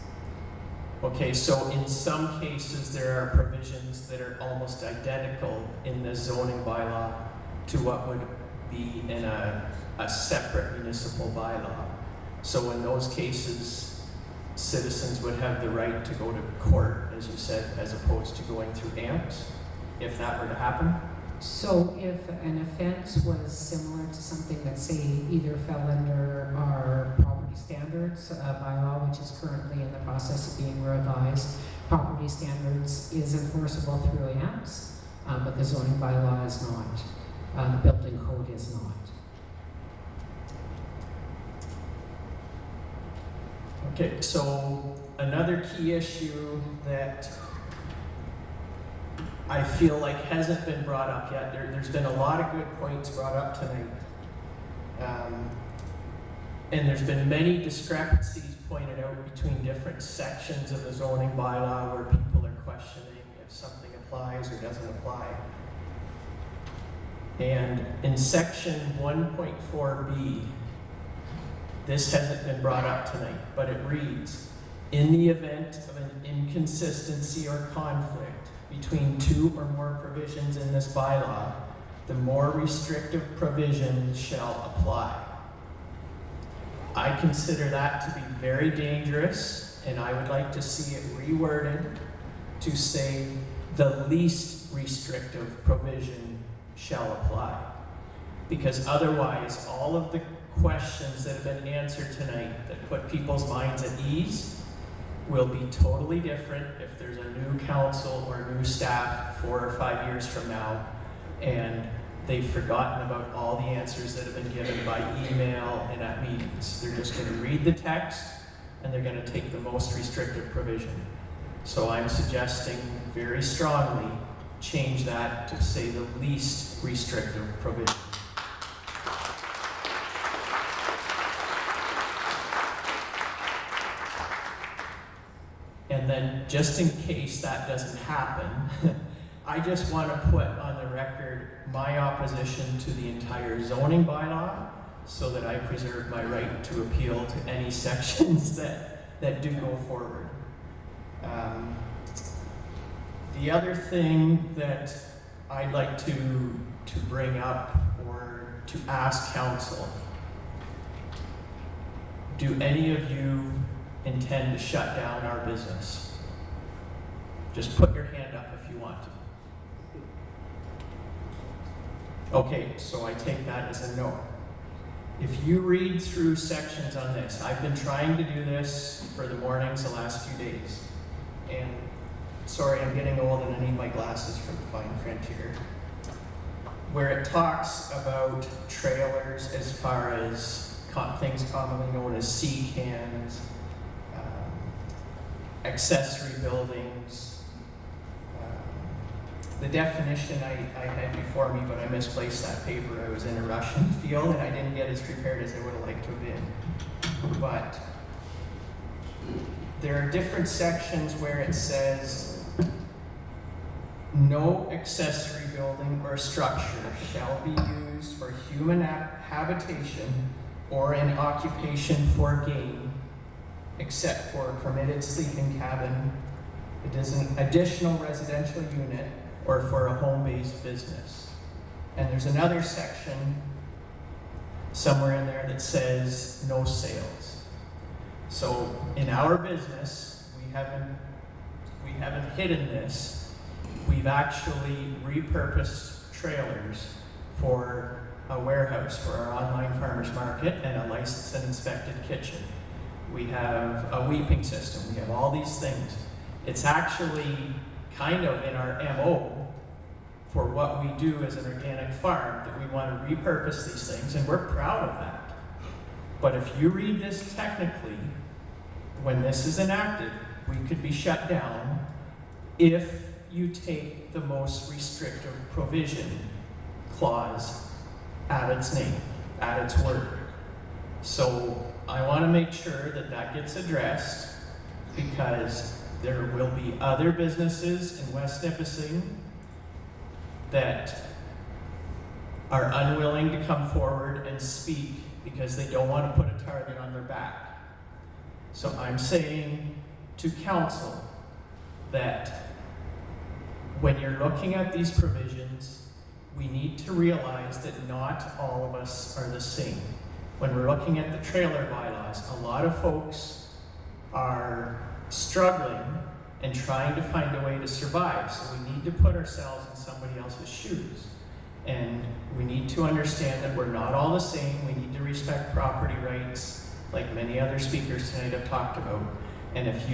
Okay, so in some cases there are provisions that are almost identical in the zoning bylaw to what would be in a separate municipal bylaw. So in those cases, citizens would have the right to go to court, as you said, as opposed to going through AMPS, if that were to happen? So if an offense was similar to something that, say, either fell under our property standards bylaw, which is currently in the process of being revised, property standards is enforceable through AMPS, but the zoning bylaw is not. The building code is not. Okay, so another key issue that I feel like hasn't been brought up yet, there's been a lot of good points brought up tonight. And there's been many discrepancies pointed out between different sections of the zoning bylaw where people are questioning if something applies or doesn't apply. And in section 1.4b, this hasn't been brought up tonight, but it reads, in the event of an inconsistency or conflict between two or more provisions in this bylaw, the more restrictive provision shall apply. I consider that to be very dangerous, and I would like to see it reworded to say the least restrictive provision shall apply. Because otherwise, all of the questions that have been answered tonight that put people's minds at ease will be totally different if there's a new council or new staff 4 or 5 years from now, and they've forgotten about all the answers that have been given by email and at meetings. They're just going to read the text, and they're going to take the most restrictive provision. So I'm suggesting very strongly change that to say the least restrictive provision. And then, just in case that doesn't happen, I just want to put on the record my opposition to the entire zoning bylaw so that I preserve my right to appeal to any sections that do go forward. The other thing that I'd like to bring up or to ask council, do any of you intend to shut down our business? Just put your hand up if you want to. Okay, so I take that as a no. If you read through sections on this, I've been trying to do this for the mornings the last few days. And sorry, I'm getting old and I need my glasses for the fine print here. Where it talks about trailers as far as things commonly known as sea cans, accessory buildings. The definition I had before me, but I misplaced that paper. I was in a rush in the field and I didn't get as prepared as I would have liked to have been. But there are different sections where it says, no accessory building or structure shall be used for human habitation or in occupation for gain, except for a permitted sleeping cabin, it is an additional residential unit, or for a home-based business. And there's another section somewhere in there that says no sales. So in our business, we haven't hidden this. We've actually repurposed trailers for a warehouse for our online farmers market and a licensed and inspected kitchen. We have a weeping system. We have all these things. It's actually kind of in our MO for what we do as an organic farm, that we want to repurpose these things, and we're proud of that. But if you read this technically, when this is enacted, we could be shut down if you take the most restrictive provision clause at its name, at its word. So I want to make sure that that gets addressed, because there will be other businesses in West Nipissing that are unwilling to come forward and speak because they don't want to put a target on their back. So I'm saying to council that when you're looking at these provisions, we need to realize that not all of us are the same. When we're looking at the trailer bylaws, a lot of folks are struggling and trying to find a way to survive. So we need to put ourselves in somebody else's shoes. And we need to understand that we're not all the same. We need to respect property rights, like many other speakers tonight have talked about. And if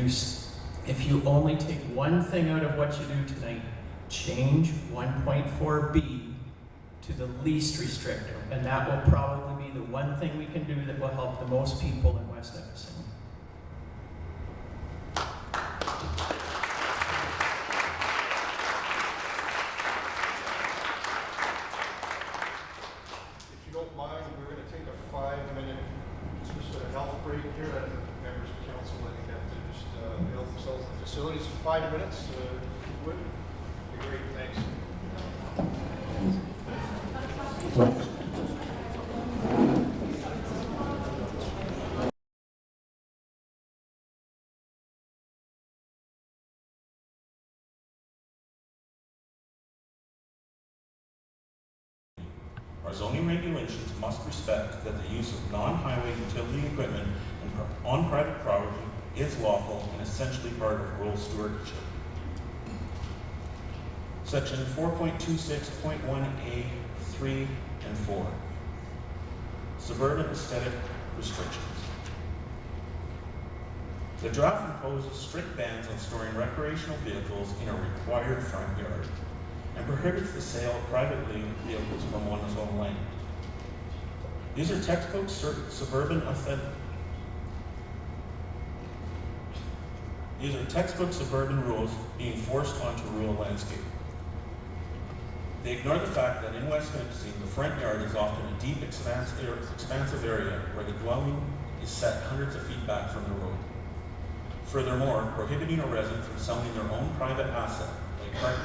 you only take one thing out of what you do tonight, change 1.4b to the least restrictive. And that will probably be the one thing we can do that will help the most people in West Nipissing. If you don't mind, we're going to take a 5-minute sort of health break here. That members of council, I think, have to just help themselves in the facilities. 5 minutes, if you would. Be great, thanks. Our zoning regulations must respect that the use of non-highway utility equipment on private property is lawful and essentially part of rural stewardship. Section 4.26.1a, 3 and 4. Suburban aesthetic restrictions. The draft imposes strict bans on storing recreational vehicles in a required front yard and prohibits the sale of privately vehicles from one's own land. These are textbook suburban rules being forced onto rural landscape. They ignore the fact that in West Nipissing, the front yard is often a deep, expansive area where the dwelling is set hundreds of feet back from the road. Furthermore, prohibiting a resident from selling their own private asset, like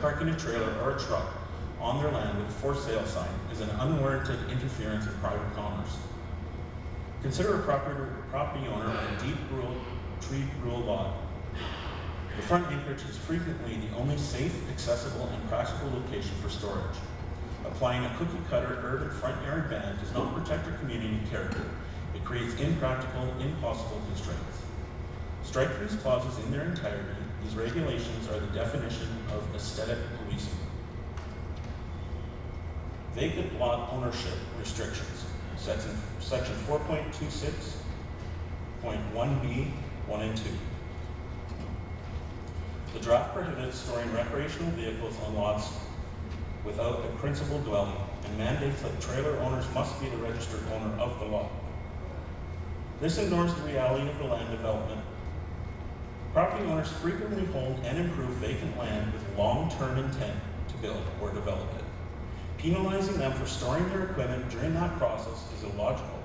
parking a trailer or a truck, on their land with a for sale sign is an unwarranted interference in private commerce. Consider a property owner on a deep tree-ruled lot. The front acreage is frequently the only safe, accessible, and practical location for storage. Applying a cookie-cutter urban front yard ban does not protect our community character. It creates impractical, impossible constraints. Strike these clauses in their entirety. These regulations are the definition of aesthetic policing. Vacant lot ownership restrictions. Section 4.26.1b, 1 and 2. The draft prohibits storing recreational vehicles on lots without a principal dwelling and mandates that trailer owners must be the registered owner of the lot. This ignores the reality of the land development. Property owners frequently hold and improve vacant land with long-term intent to build or develop it. Penalizing them for storing their equipment during that process is illogical.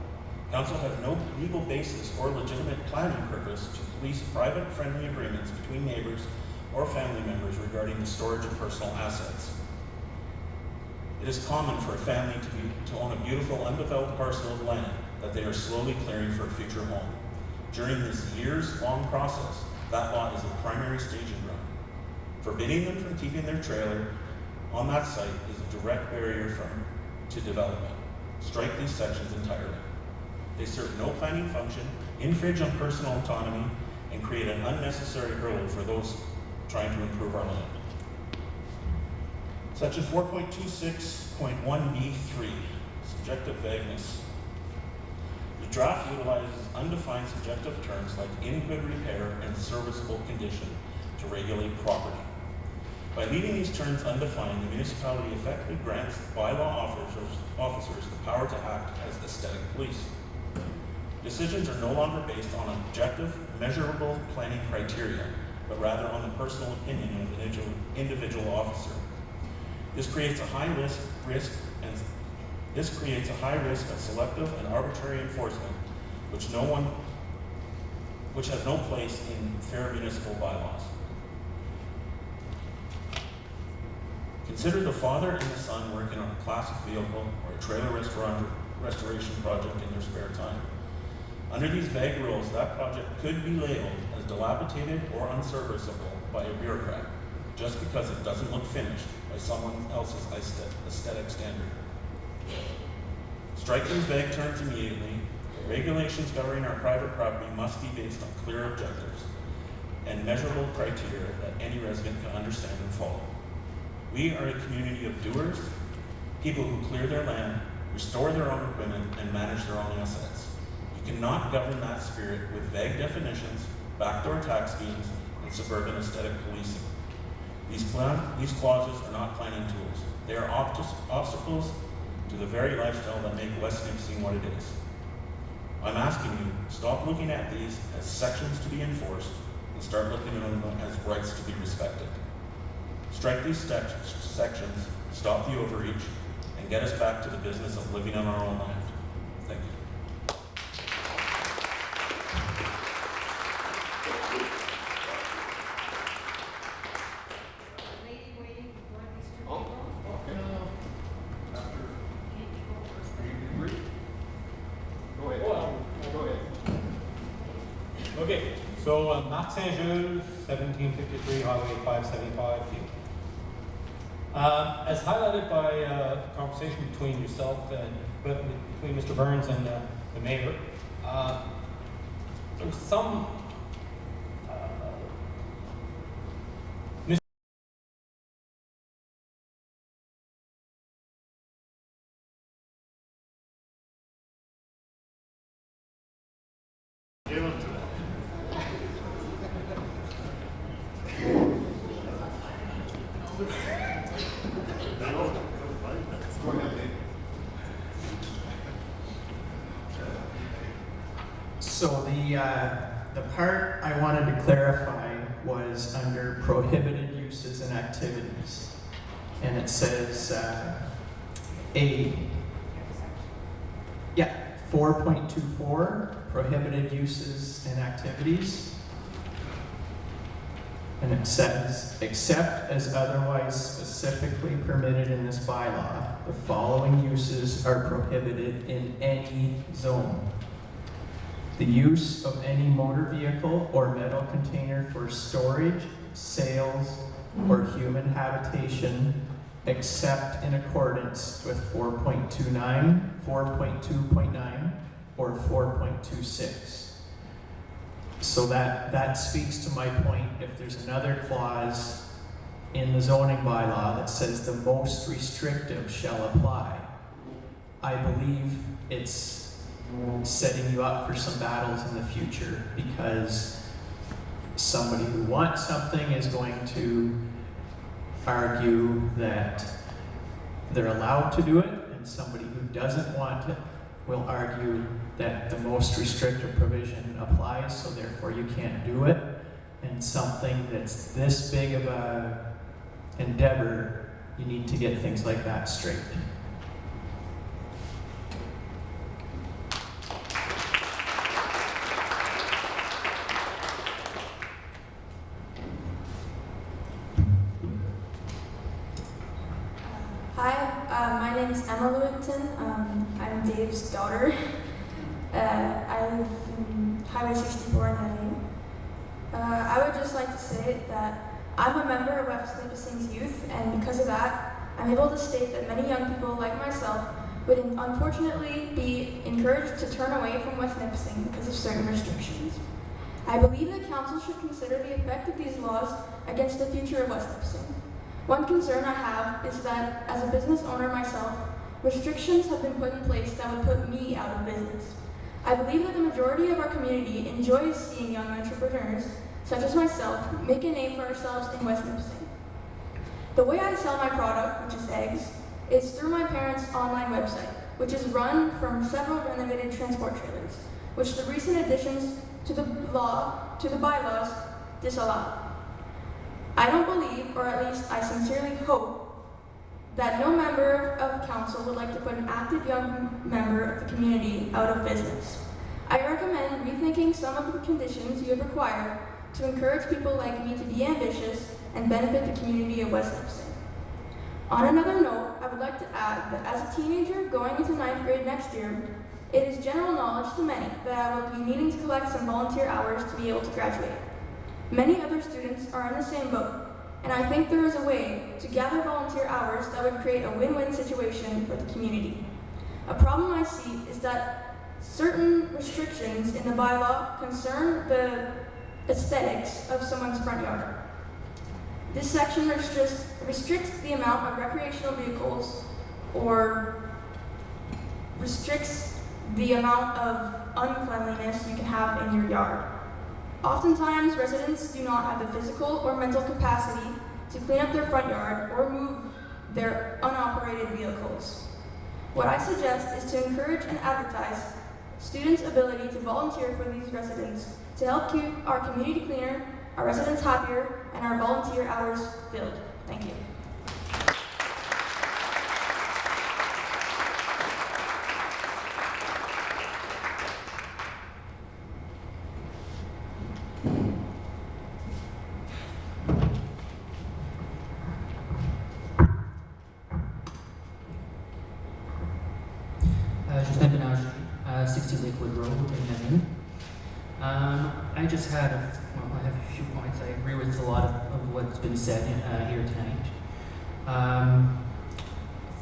Council has no legal basis or legitimate planning purpose to police private friendly agreements between neighbors or family members regarding the storage of personal assets. It is common for a family to own a beautiful undeveloped parcel of land that they are slowly clearing for a future home. During this years-long process, that lot is the primary staging ground. Forbidding them from keeping their trailer on that site is a direct barrier to development. Strike these sections entirely. They serve no planning function, infringe on personal autonomy, and create an unnecessary hurdle for those trying to improve our land. Section 4.26.1b3, subjective vagueness. The draft utilizes undefined subjective terms like in good repair and serviceable condition to regulate property. By leaving these terms undefined, the municipality effectively grants bylaw officers the power to act as aesthetic police. Decisions are no longer based on objective, measurable planning criteria, but rather on the personal opinion of an individual officer. This creates a high risk of selective and arbitrary enforcement, which has no place in fair municipal bylaws. Consider the father and the son working on a classic vehicle or a trailer restoration project in their spare time. Under these vague rules, that project could be labeled as dilapidated or unserviceable by a bureaucrat, just because it doesn't look finished by someone else's aesthetic standard. Strike these vague terms immediately. Regulations governing our private property must be based on clear objectives and measurable criteria that any resident can understand and follow. We are a community of doers, people who clear their land, restore their own equipment, and manage their own assets. You cannot govern that spirit with vague definitions, backdoor tax schemes, and suburban aesthetic policing. These clauses are not planning tools. They are obstacles to the very lifestyle that make West Nipissing what it is. I'm asking you, stop looking at these as sections to be enforced and start looking at them as rights to be respected. Strike these sections, stop the overreach, and get us back to the business of living on our own land. Thank you. Okay, so Marc Saint-Jules, 1753 Highway 575. As highlighted by a conversation between yourself and between Mr. Burns and the mayor, there's some Give them to them. the part I wanted to clarify was under prohibited uses and activities. And it says, 4.24, prohibited uses and activities. And it says, except as otherwise specifically permitted in this bylaw, the following uses are prohibited in any zone. The use of any motor vehicle or metal container for storage, sales, or human habitation, except in accordance with 4.29, 4.2.9, or 4.26. So that speaks to my point. If there's another clause in the zoning bylaw that says the most restrictive shall apply, I believe it's setting you up for some battles in the future, because somebody who wants something is going to argue that they're allowed to do it, and somebody who doesn't want it will argue that the most restrictive provision applies, so therefore you can't do it. And something that's this big of a endeavor, you need to get things like that straight. Hi, my name is Emma Lewington. I'm Dave's daughter. I live in Highway 64 in Nottingham. I would just like to say that I'm a member of West Nipissing's youth, and because of that, I'm able to state that many young people like myself would unfortunately be encouraged to turn away from West Nipissing because of certain restrictions. I believe that council should consider the effect of these laws against the future of West Nipissing. One concern I have is that, as a business owner myself, restrictions have been put in place that would put me out of business. I believe that the majority of our community enjoys seeing young entrepreneurs, such as myself, make a name for ourselves in West Nipissing. The way I sell my product, which is eggs, is through my parents' online website, which is run from several renovated transport trailers, which the recent additions to the bylaws disallow. I don't believe, or at least I sincerely hope, that no member of council would like to put an active young member of the community out of business. I recommend rethinking some of the conditions you have required to encourage people like me to be ambitious and benefit the community of West Nipissing. On another note, I would like to add that as a teenager going into 9th grade next year, it is general knowledge to many that I will be needing to collect some volunteer hours to be able to graduate. Many other students are in the same boat, and I think there is a way to gather volunteer hours that would create a win-win situation for the community. A problem I see is that certain restrictions in the bylaw concern the aesthetics of someone's front yard. This section restricts the amount of recreational vehicles or restricts the amount of uncleanliness you can have in your yard. Oftentimes, residents do not have the physical or mental capacity to clean up their front yard or move their unoperated vehicles. What I suggest is to encourage and advertise students' ability to volunteer for these residents to help keep our community cleaner, our residents happier, and our volunteer hours filled. Thank you. I just had I have a few points. I agree with a lot of what's been said here tonight.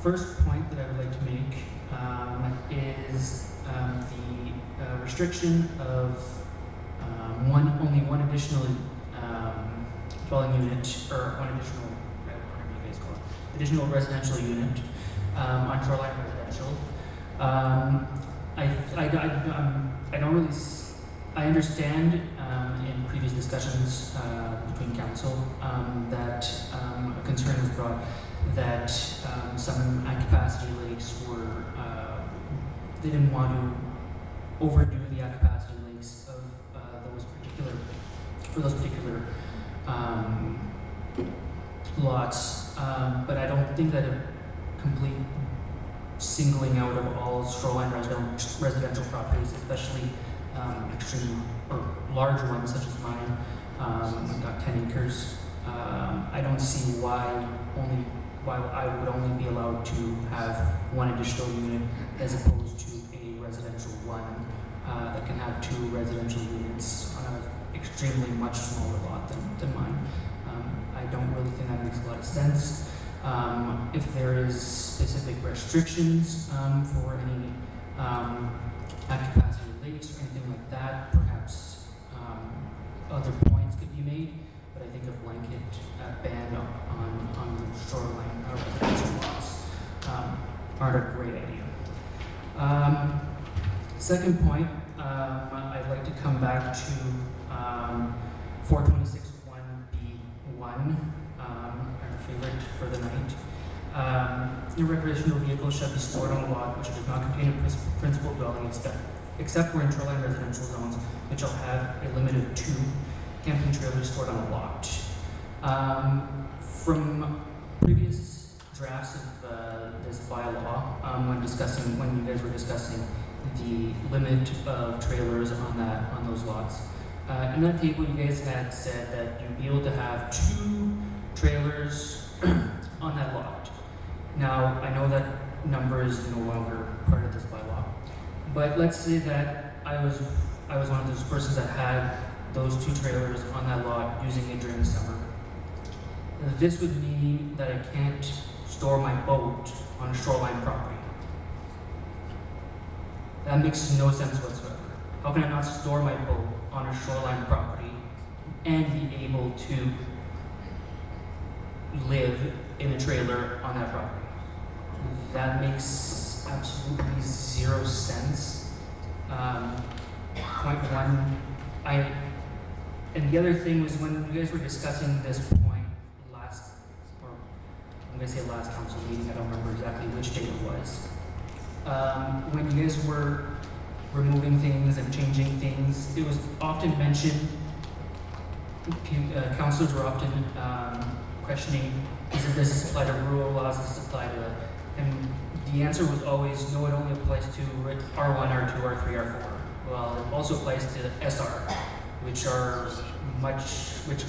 First point that I would like to make is the restriction of only one additional dwelling unit, or one additional, whatever you guys call it, additional residential unit on shoreline residential. I don't really. I understand in previous discussions between council that a concern was brought that some at-capacity lakes were, they didn't want to overdo the at-capacity lakes of particular lots. But I don't think that a complete singling out of all shoreline residential properties, especially extreme or large ones such as mine, I've got 10 acres. I don't see why I would only be allowed to have one additional unit as opposed to a residential one that can have 2 residential units on an extremely much smaller lot than mine. I don't really think that makes a lot of sense. If there is specific restrictions for any at capacity lakes or anything like that, perhaps other points could be made. But I think a blanket ban on the shoreline residential lots aren't a great idea. Second point, I'd like to come back to 426(1)(b)(1), our favorite for the night. Your recreational vehicle shall be stored on a lot which does not contain a principal dwelling except for in shoreline residential zones, which shall have a limit of 2 camping trailers stored on a lot. From previous drafts of this bylaw, when you guys were discussing the limit of trailers on those lots, in that table you guys had said that you'd be able to have 2 trailers on that lot. Now I know that number is no longer part of this bylaw, but let's say that I was one of those persons that had those 2 trailers on that lot using it during the summer. This would mean that I can't store my boat on shoreline property. That makes no sense whatsoever. How can I not store my boat on a shoreline property and be able to live in a trailer on that property? That makes absolutely 0 sense. Point 1, and the other thing was when you guys were discussing this point I'm going to say last council meeting, I don't remember exactly which date it was. When you guys were removing things and changing things, it was often mentioned, councilors were often questioning, does this apply to rural laws, does this apply to, and the answer was always, no, it only applies to R1, R2, R3, R4. Well, it also applies to SR, which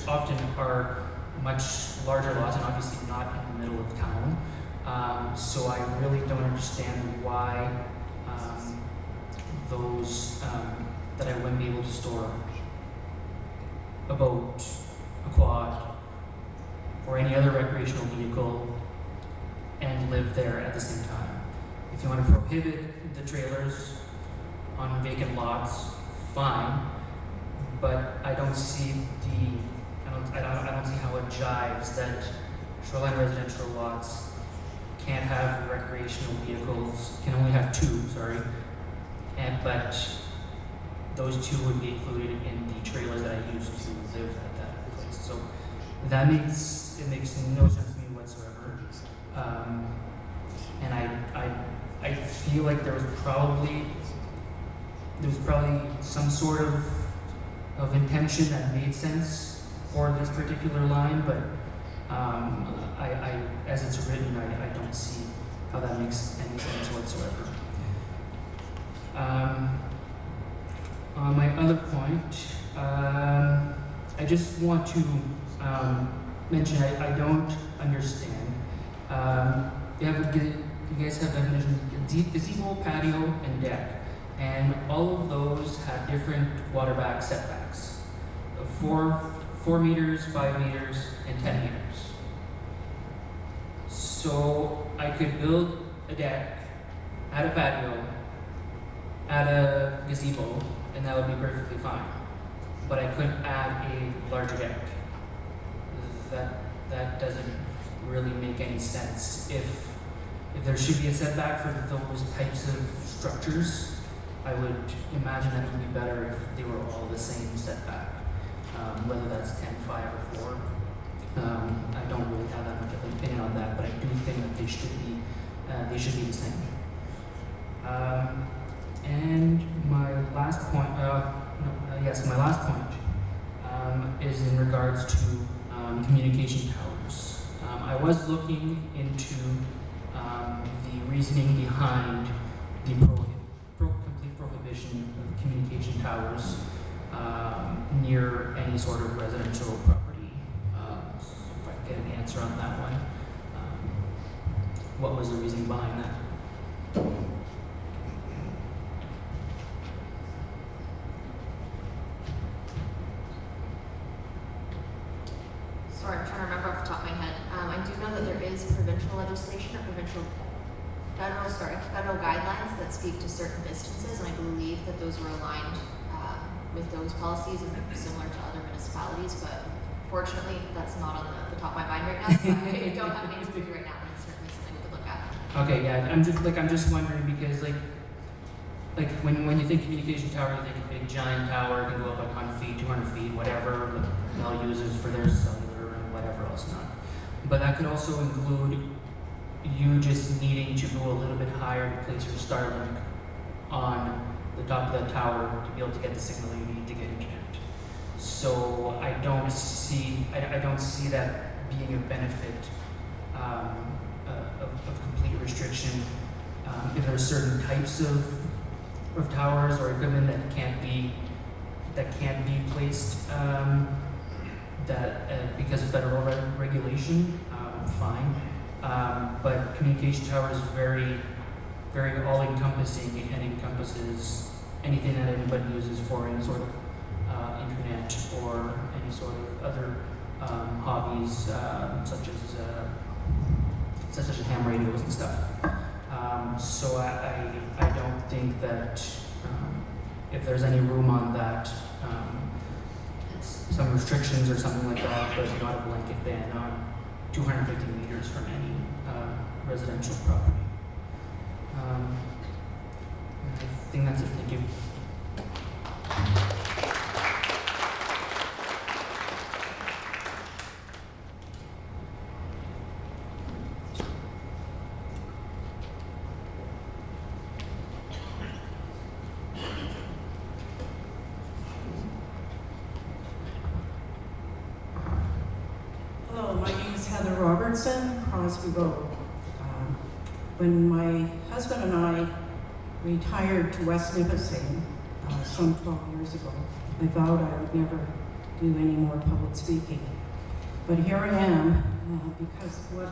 often are much larger lots and obviously not in the middle of town. So I really don't understand why that I wouldn't be able to store a boat, a quad, or any other recreational vehicle and live there at the same time. If you want to prohibit the trailers on vacant lots, fine, but I don't see I don't see how it jives that shoreline residential lots can't have recreational vehicles, can only have 2, but those 2 would be included in the trailer that I used to live at that place. So it makes no sense to me whatsoever. And I feel like there was probably some sort of intention that made sense for this particular line, but as it's written, I don't see how that makes any sense whatsoever. On my other point, I just want to mention I don't understand. You guys have definitions: gazebo, patio, and deck, and all of those have different water back setbacks. 4 meters, 5 meters, and 10 meters. So I could build a deck, add a patio, add a gazebo, and that would be perfectly fine. But I couldn't add a larger deck. That doesn't really make any sense. If there should be a setback for those types of structures, I would imagine that it would be better if they were all the same setback. Whether that's 10, 5, or 4. I don't really have that much of an opinion on that, but I do think that they should be the same. And my last point, regards to communication towers. I was looking into the reasoning behind the complete prohibition of communication towers near any sort of residential property. So if I could get an answer on that one. What was the reasoning behind that? Sorry, I'm trying to remember off the top of my head. I do know that there is provincial legislation or federal guidelines that speak to certain distances, and I believe that those were aligned with those policies and similar to other municipalities, but fortunately that's not on the top of my mind right now, so I don't have an answer for you right now, but it's certainly something we could look at. Okay, yeah, I'm just wondering because like when you think communication tower, you think a big giant tower, it can go up like 100 feet, 200 feet, whatever, they'll use it for their cellular and whatever else not. But that could also include you just needing to go a little bit higher to place your Starlink on the top of that tower to be able to get the signal you need to get internet. So I don't see that being a benefit of complete restriction. If there are certain types of towers or equipment that can't be placed because of federal regulation, fine. But communication tower is very, very all-encompassing and encompasses anything that anybody uses for any sort of internet or any sort of other hobbies, such as ham radios and stuff. So I don't think that if there's any room on that, some restrictions or something like that, but not a blanket ban on 250 meters from any residential property. I think that's it. Thank you. Hello, my name is Heather Robertson, Crosby Road. When my husband and I retired to West Nipissing some 12 years ago, I vowed I would never do any more public speaking. But here I am, because what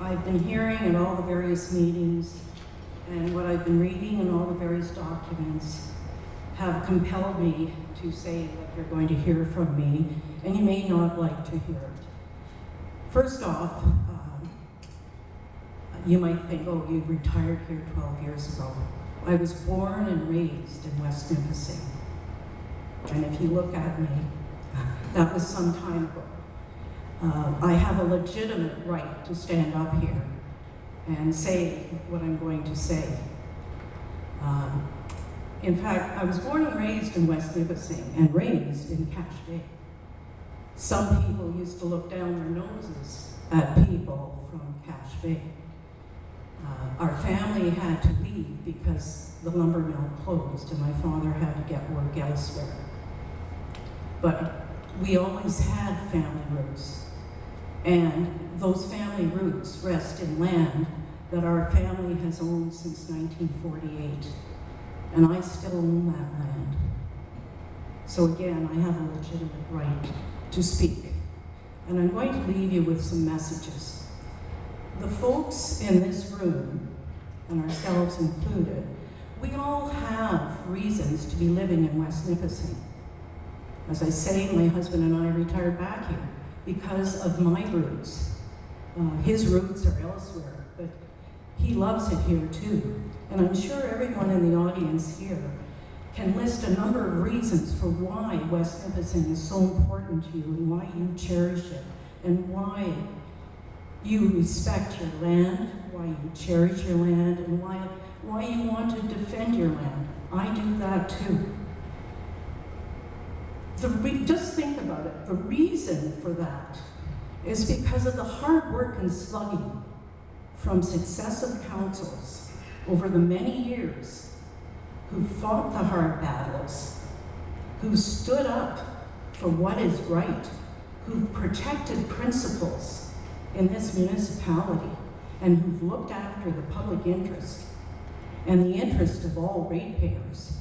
I've been hearing at all the various meetings and what I've been reading in all the various documents have compelled me to say that you're going to hear from me, and you may not like to hear it. First off, you might think, oh, you retired here 12 years ago. I was born and raised in West Nipissing. And if you look at me, that was some time ago. I have a legitimate right to stand up here and say what I'm going to say. In fact, I was born and raised in West Nipissing and raised in Cache Bay. Some people used to look down their noses at people from Cache Bay. Our family had to leave because the lumber mill closed and my father had to get work elsewhere. But we always had family roots. And those family roots rest in land that our family has owned since 1948. And I still own that land. So again, I have a legitimate right to speak. And I'm going to leave you with some messages. The folks in this room, and ourselves included, we all have reasons to be living in West Nipissing. As I say, my husband and I retired back here because of my roots. His roots are elsewhere, but he loves it here too. And I'm sure everyone in the audience here can list a number of reasons for why West Nipissing is so important to you and why you cherish it and why you respect your land, why you cherish your land, and why you want to defend your land. I do that too. Just think about it. The reason for that is because of the hard work and slugging from successive councils over the many years who fought the hard battles, who stood up for what is right, who've protected principles in this municipality and who've looked after the public interest and the interest of all ratepayers.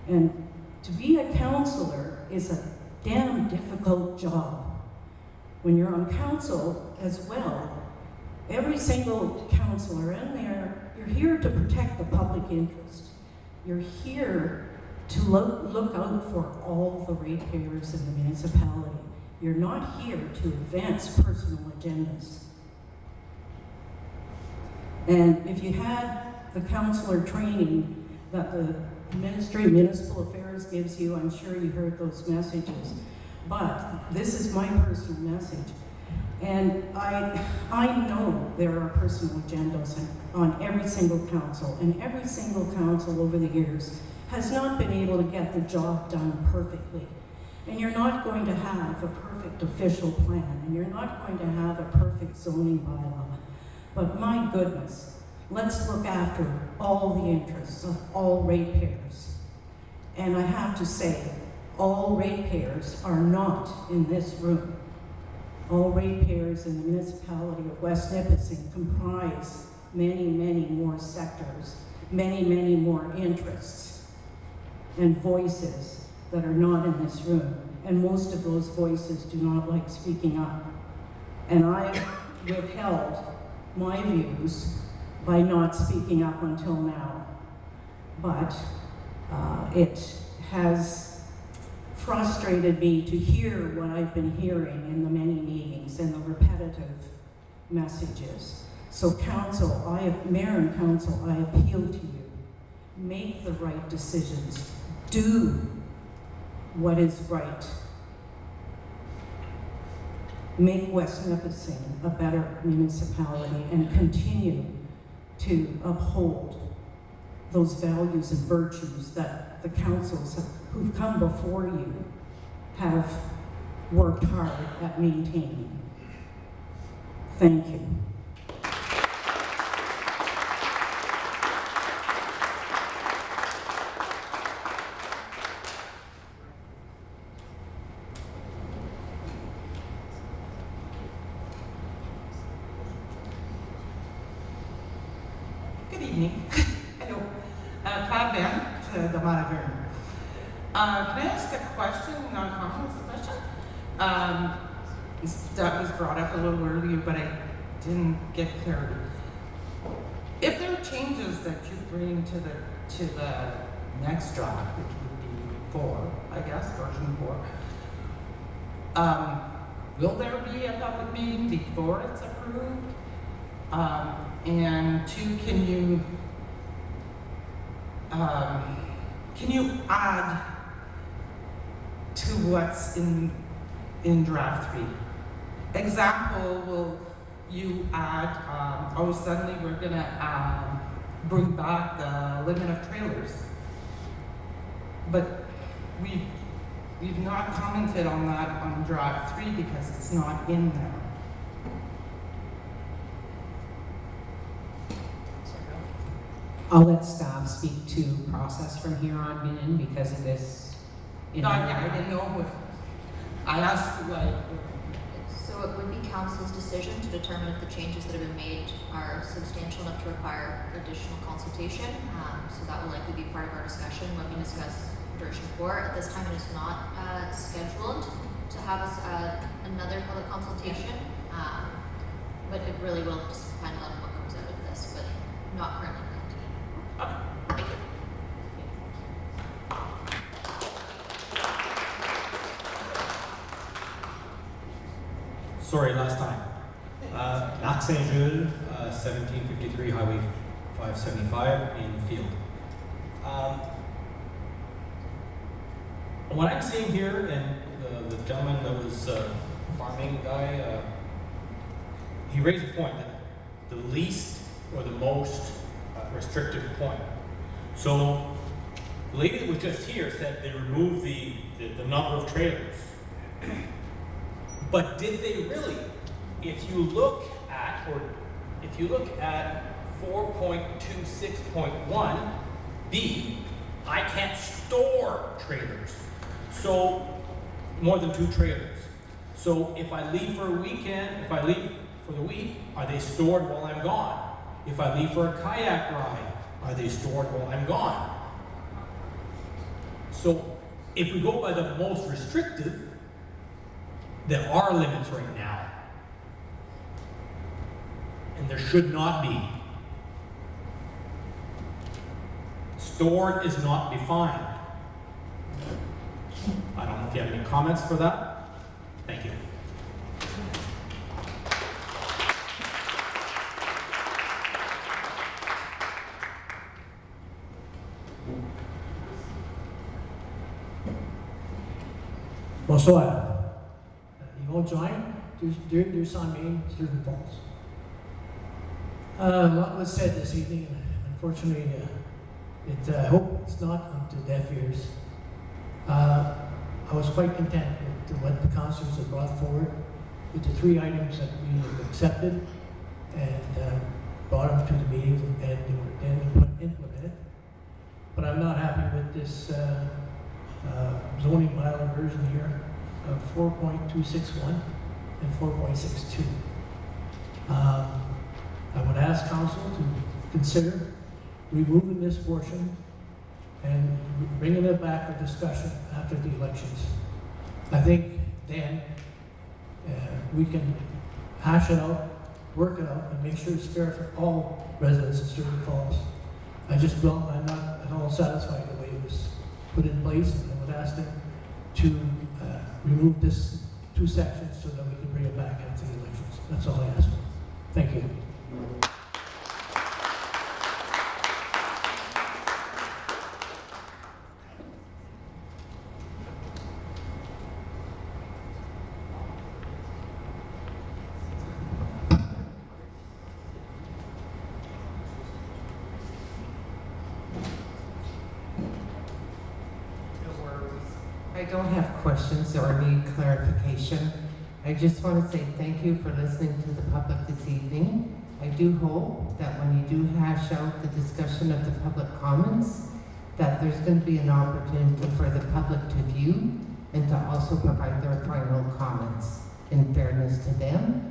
And to be a councillor is a damn difficult job. When you're on council as well, every single councillor in there, you're here to protect the public interest. You're here to look out for all the ratepayers in the municipality. You're not here to advance personal agendas. And if you had the councillor training that the Ministry of Municipal Affairs gives you, I'm sure you heard those messages. But this is my personal message. And I know there are personal agendas on every single council, and every single council over the years has not been able to get the job done perfectly. And you're not going to have a perfect official plan, and you're not going to have a perfect zoning bylaw. But my goodness, let's look after all the interests of all ratepayers. And I have to say, all ratepayers are not in this room. All ratepayers in the municipality of West Nipissing comprise many, many more sectors, many, many more interests and voices that are not in this room. And most of those voices do not like speaking up. And I've withheld my views by not speaking up until now. But it has frustrated me to hear what I've been hearing in the many meetings and the repetitive messages. So council, mayor and council, I appeal to you. Make the right decisions. Do what is right. Make West Nipissing a better municipality and continue to uphold those values and virtues that the councils who've come before you have worked hard at maintaining. Thank you. Good evening. Hello. Claire Bern, de Maravern. Can I ask a question, non-confidence question? That was brought up a little earlier, but I didn't get clarity. If there are changes that you bring to the next draft, which would be 4, I guess, version 4, will there be a public meeting before it's approved? And 2, can you add to what's in draft 3? Example, will you add, suddenly we're gonna bring back the limit of trailers. But we've not commented on that on draft 3 because it's not in there. I'll let staff speak to process from here on in because of this. No, I didn't know if, I asked like. So it would be council's decision to determine if the changes that have been made are substantial enough to require additional consultation. So that will likely be part of our discussion when we discuss version 4. At this time, it is not scheduled to have us another public consultation, but it really will just depend on what comes out of this, but not currently. Thank you. Sorry, last time. Marc Saint-Jules, 1753 Highway 575 in Field. What I'm seeing here, and the gentleman that was farming guy, he raised a point that the least or the most restrictive point. So the lady that was just here said they removed the number of trailers. But did they really? If you look at 4.26.1b, I can't store trailers. So more than 2 trailers. So if I leave for a weekend, if I leave for the week, are they stored while I'm gone? If I leave for a kayak ride, are they stored while I'm gone? So if we go by the most restrictive, there are limits right now. And there should not be. Stored is not defined. I don't know if you have any comments for that. Thank you. Bonsoir. Yvon Join, du Main, Sturgeon Falls. A lot was said this evening, and unfortunately, I hope it's not up to deaf ears. I was quite content with what the councillors have brought forward, with the 3 items that we have accepted and brought them to the meeting and they were then implemented. But I'm not happy with this zoning bylaw version here of 4.261 and 4.62. I would ask council to consider removing this portion and bringing it back for discussion after the elections. I think then we can hash it out, work it out, and make sure it's fair for all residents of Sturgeon Falls. I'm not at all satisfied with the way it was put in place, and I would ask them to remove this 2 sections so that we can bring it back after the elections. That's all I ask for. Thank you. I don't have questions or need clarification. I just want to say thank you for listening to the public this evening. I do hope that when you do hash out the discussion of the public comments, that there's going to be an opportunity for the public to view and to also provide their final comments in fairness to them.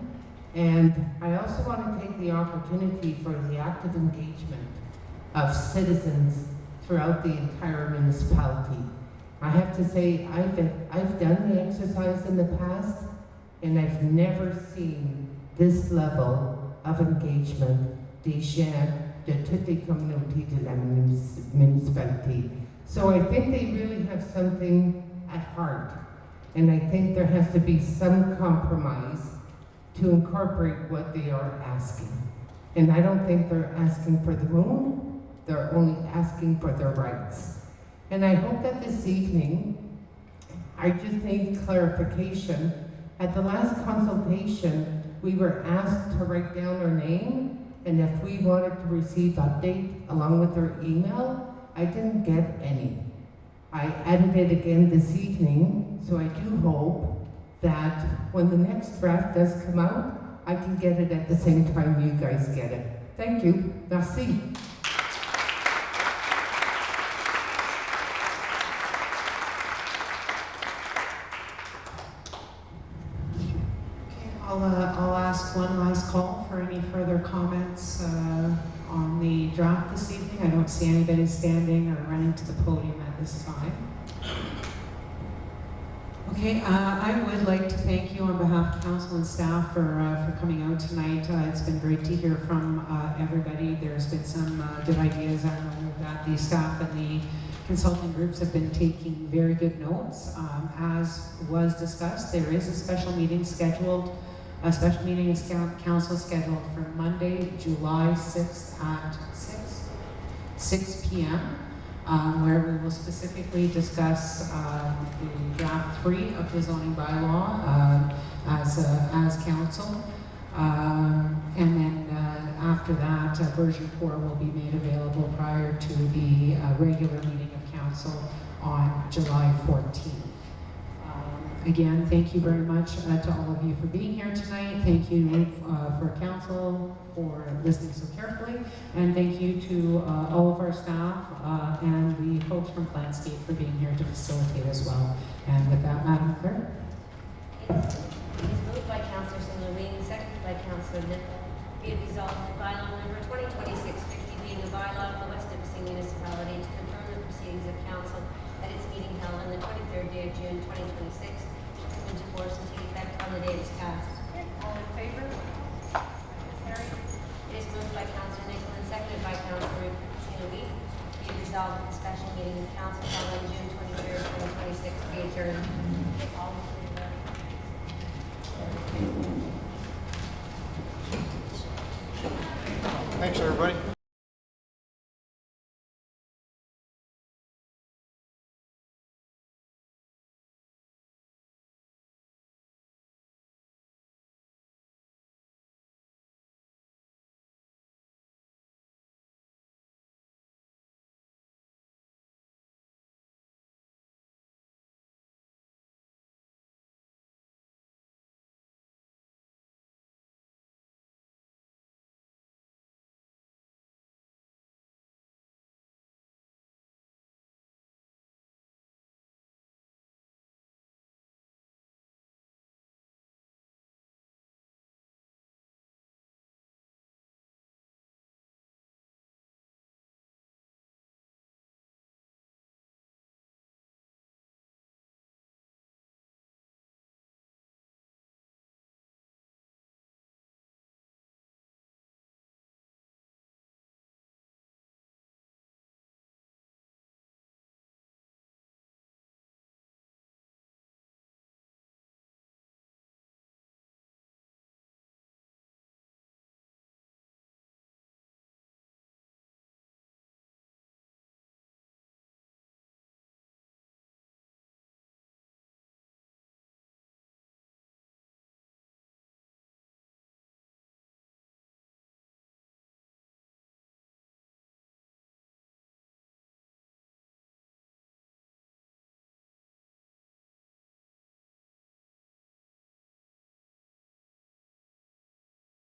And I also want to take the opportunity for the active engagement of citizens throughout the entire municipality. I have to say, I've done the exercise in the past, and I've never seen this level of engagement des gens de toutes les communautés de la municipalité. So I think they really have something at heart, and I think there has to be some compromise to incorporate what they are asking. And I don't think they're asking for the moon, they're only asking for their rights. And I hope that this evening, I just need clarification. At the last consultation, we were asked to write down our name, and if we wanted to receive update along with our email, I didn't get any. I added it again this evening, so I do hope that when the next draft does come out, I can get it at the same time you guys get it. Thank you. Merci. I'll ask one last call for any further comments on the draft this evening. I don't see anybody standing or running to the podium at this time. Okay, I would like to thank you on behalf of council and staff for coming out tonight. It's been great to hear from everybody. There's been some good ideas. I know that the staff and the consulting groups have been taking very good notes. As was discussed, there is a special meeting scheduled. A special meeting is council scheduled for Monday, July 6th at 6 p.m. Where we will specifically discuss the draft 3 of the zoning bylaw as council. And then after that, version 4 will be made available prior to the regular meeting of council on July 14th. Again, thank you very much to all of you for being here tonight. Thank you for council for listening so carefully. And thank you to all of our staff and the folks from Planscape for being here to facilitate as well. And with that, Madam Clerk. Be it resolved that bylaw number 2026-50 being a bylaw of the West Nipissing Municipality to confirm the proceedings of council at its meeting held on the 23rd day of June 2026 come into force and take effect on the day it is passed. All in favor? Carried. It is moved by Councillor Nicholl and seconded by Councillor Sinowee. Be it resolved that the special meeting of council held on June 23rd, 2026 be adjourned. All in favor? Thanks, everybody.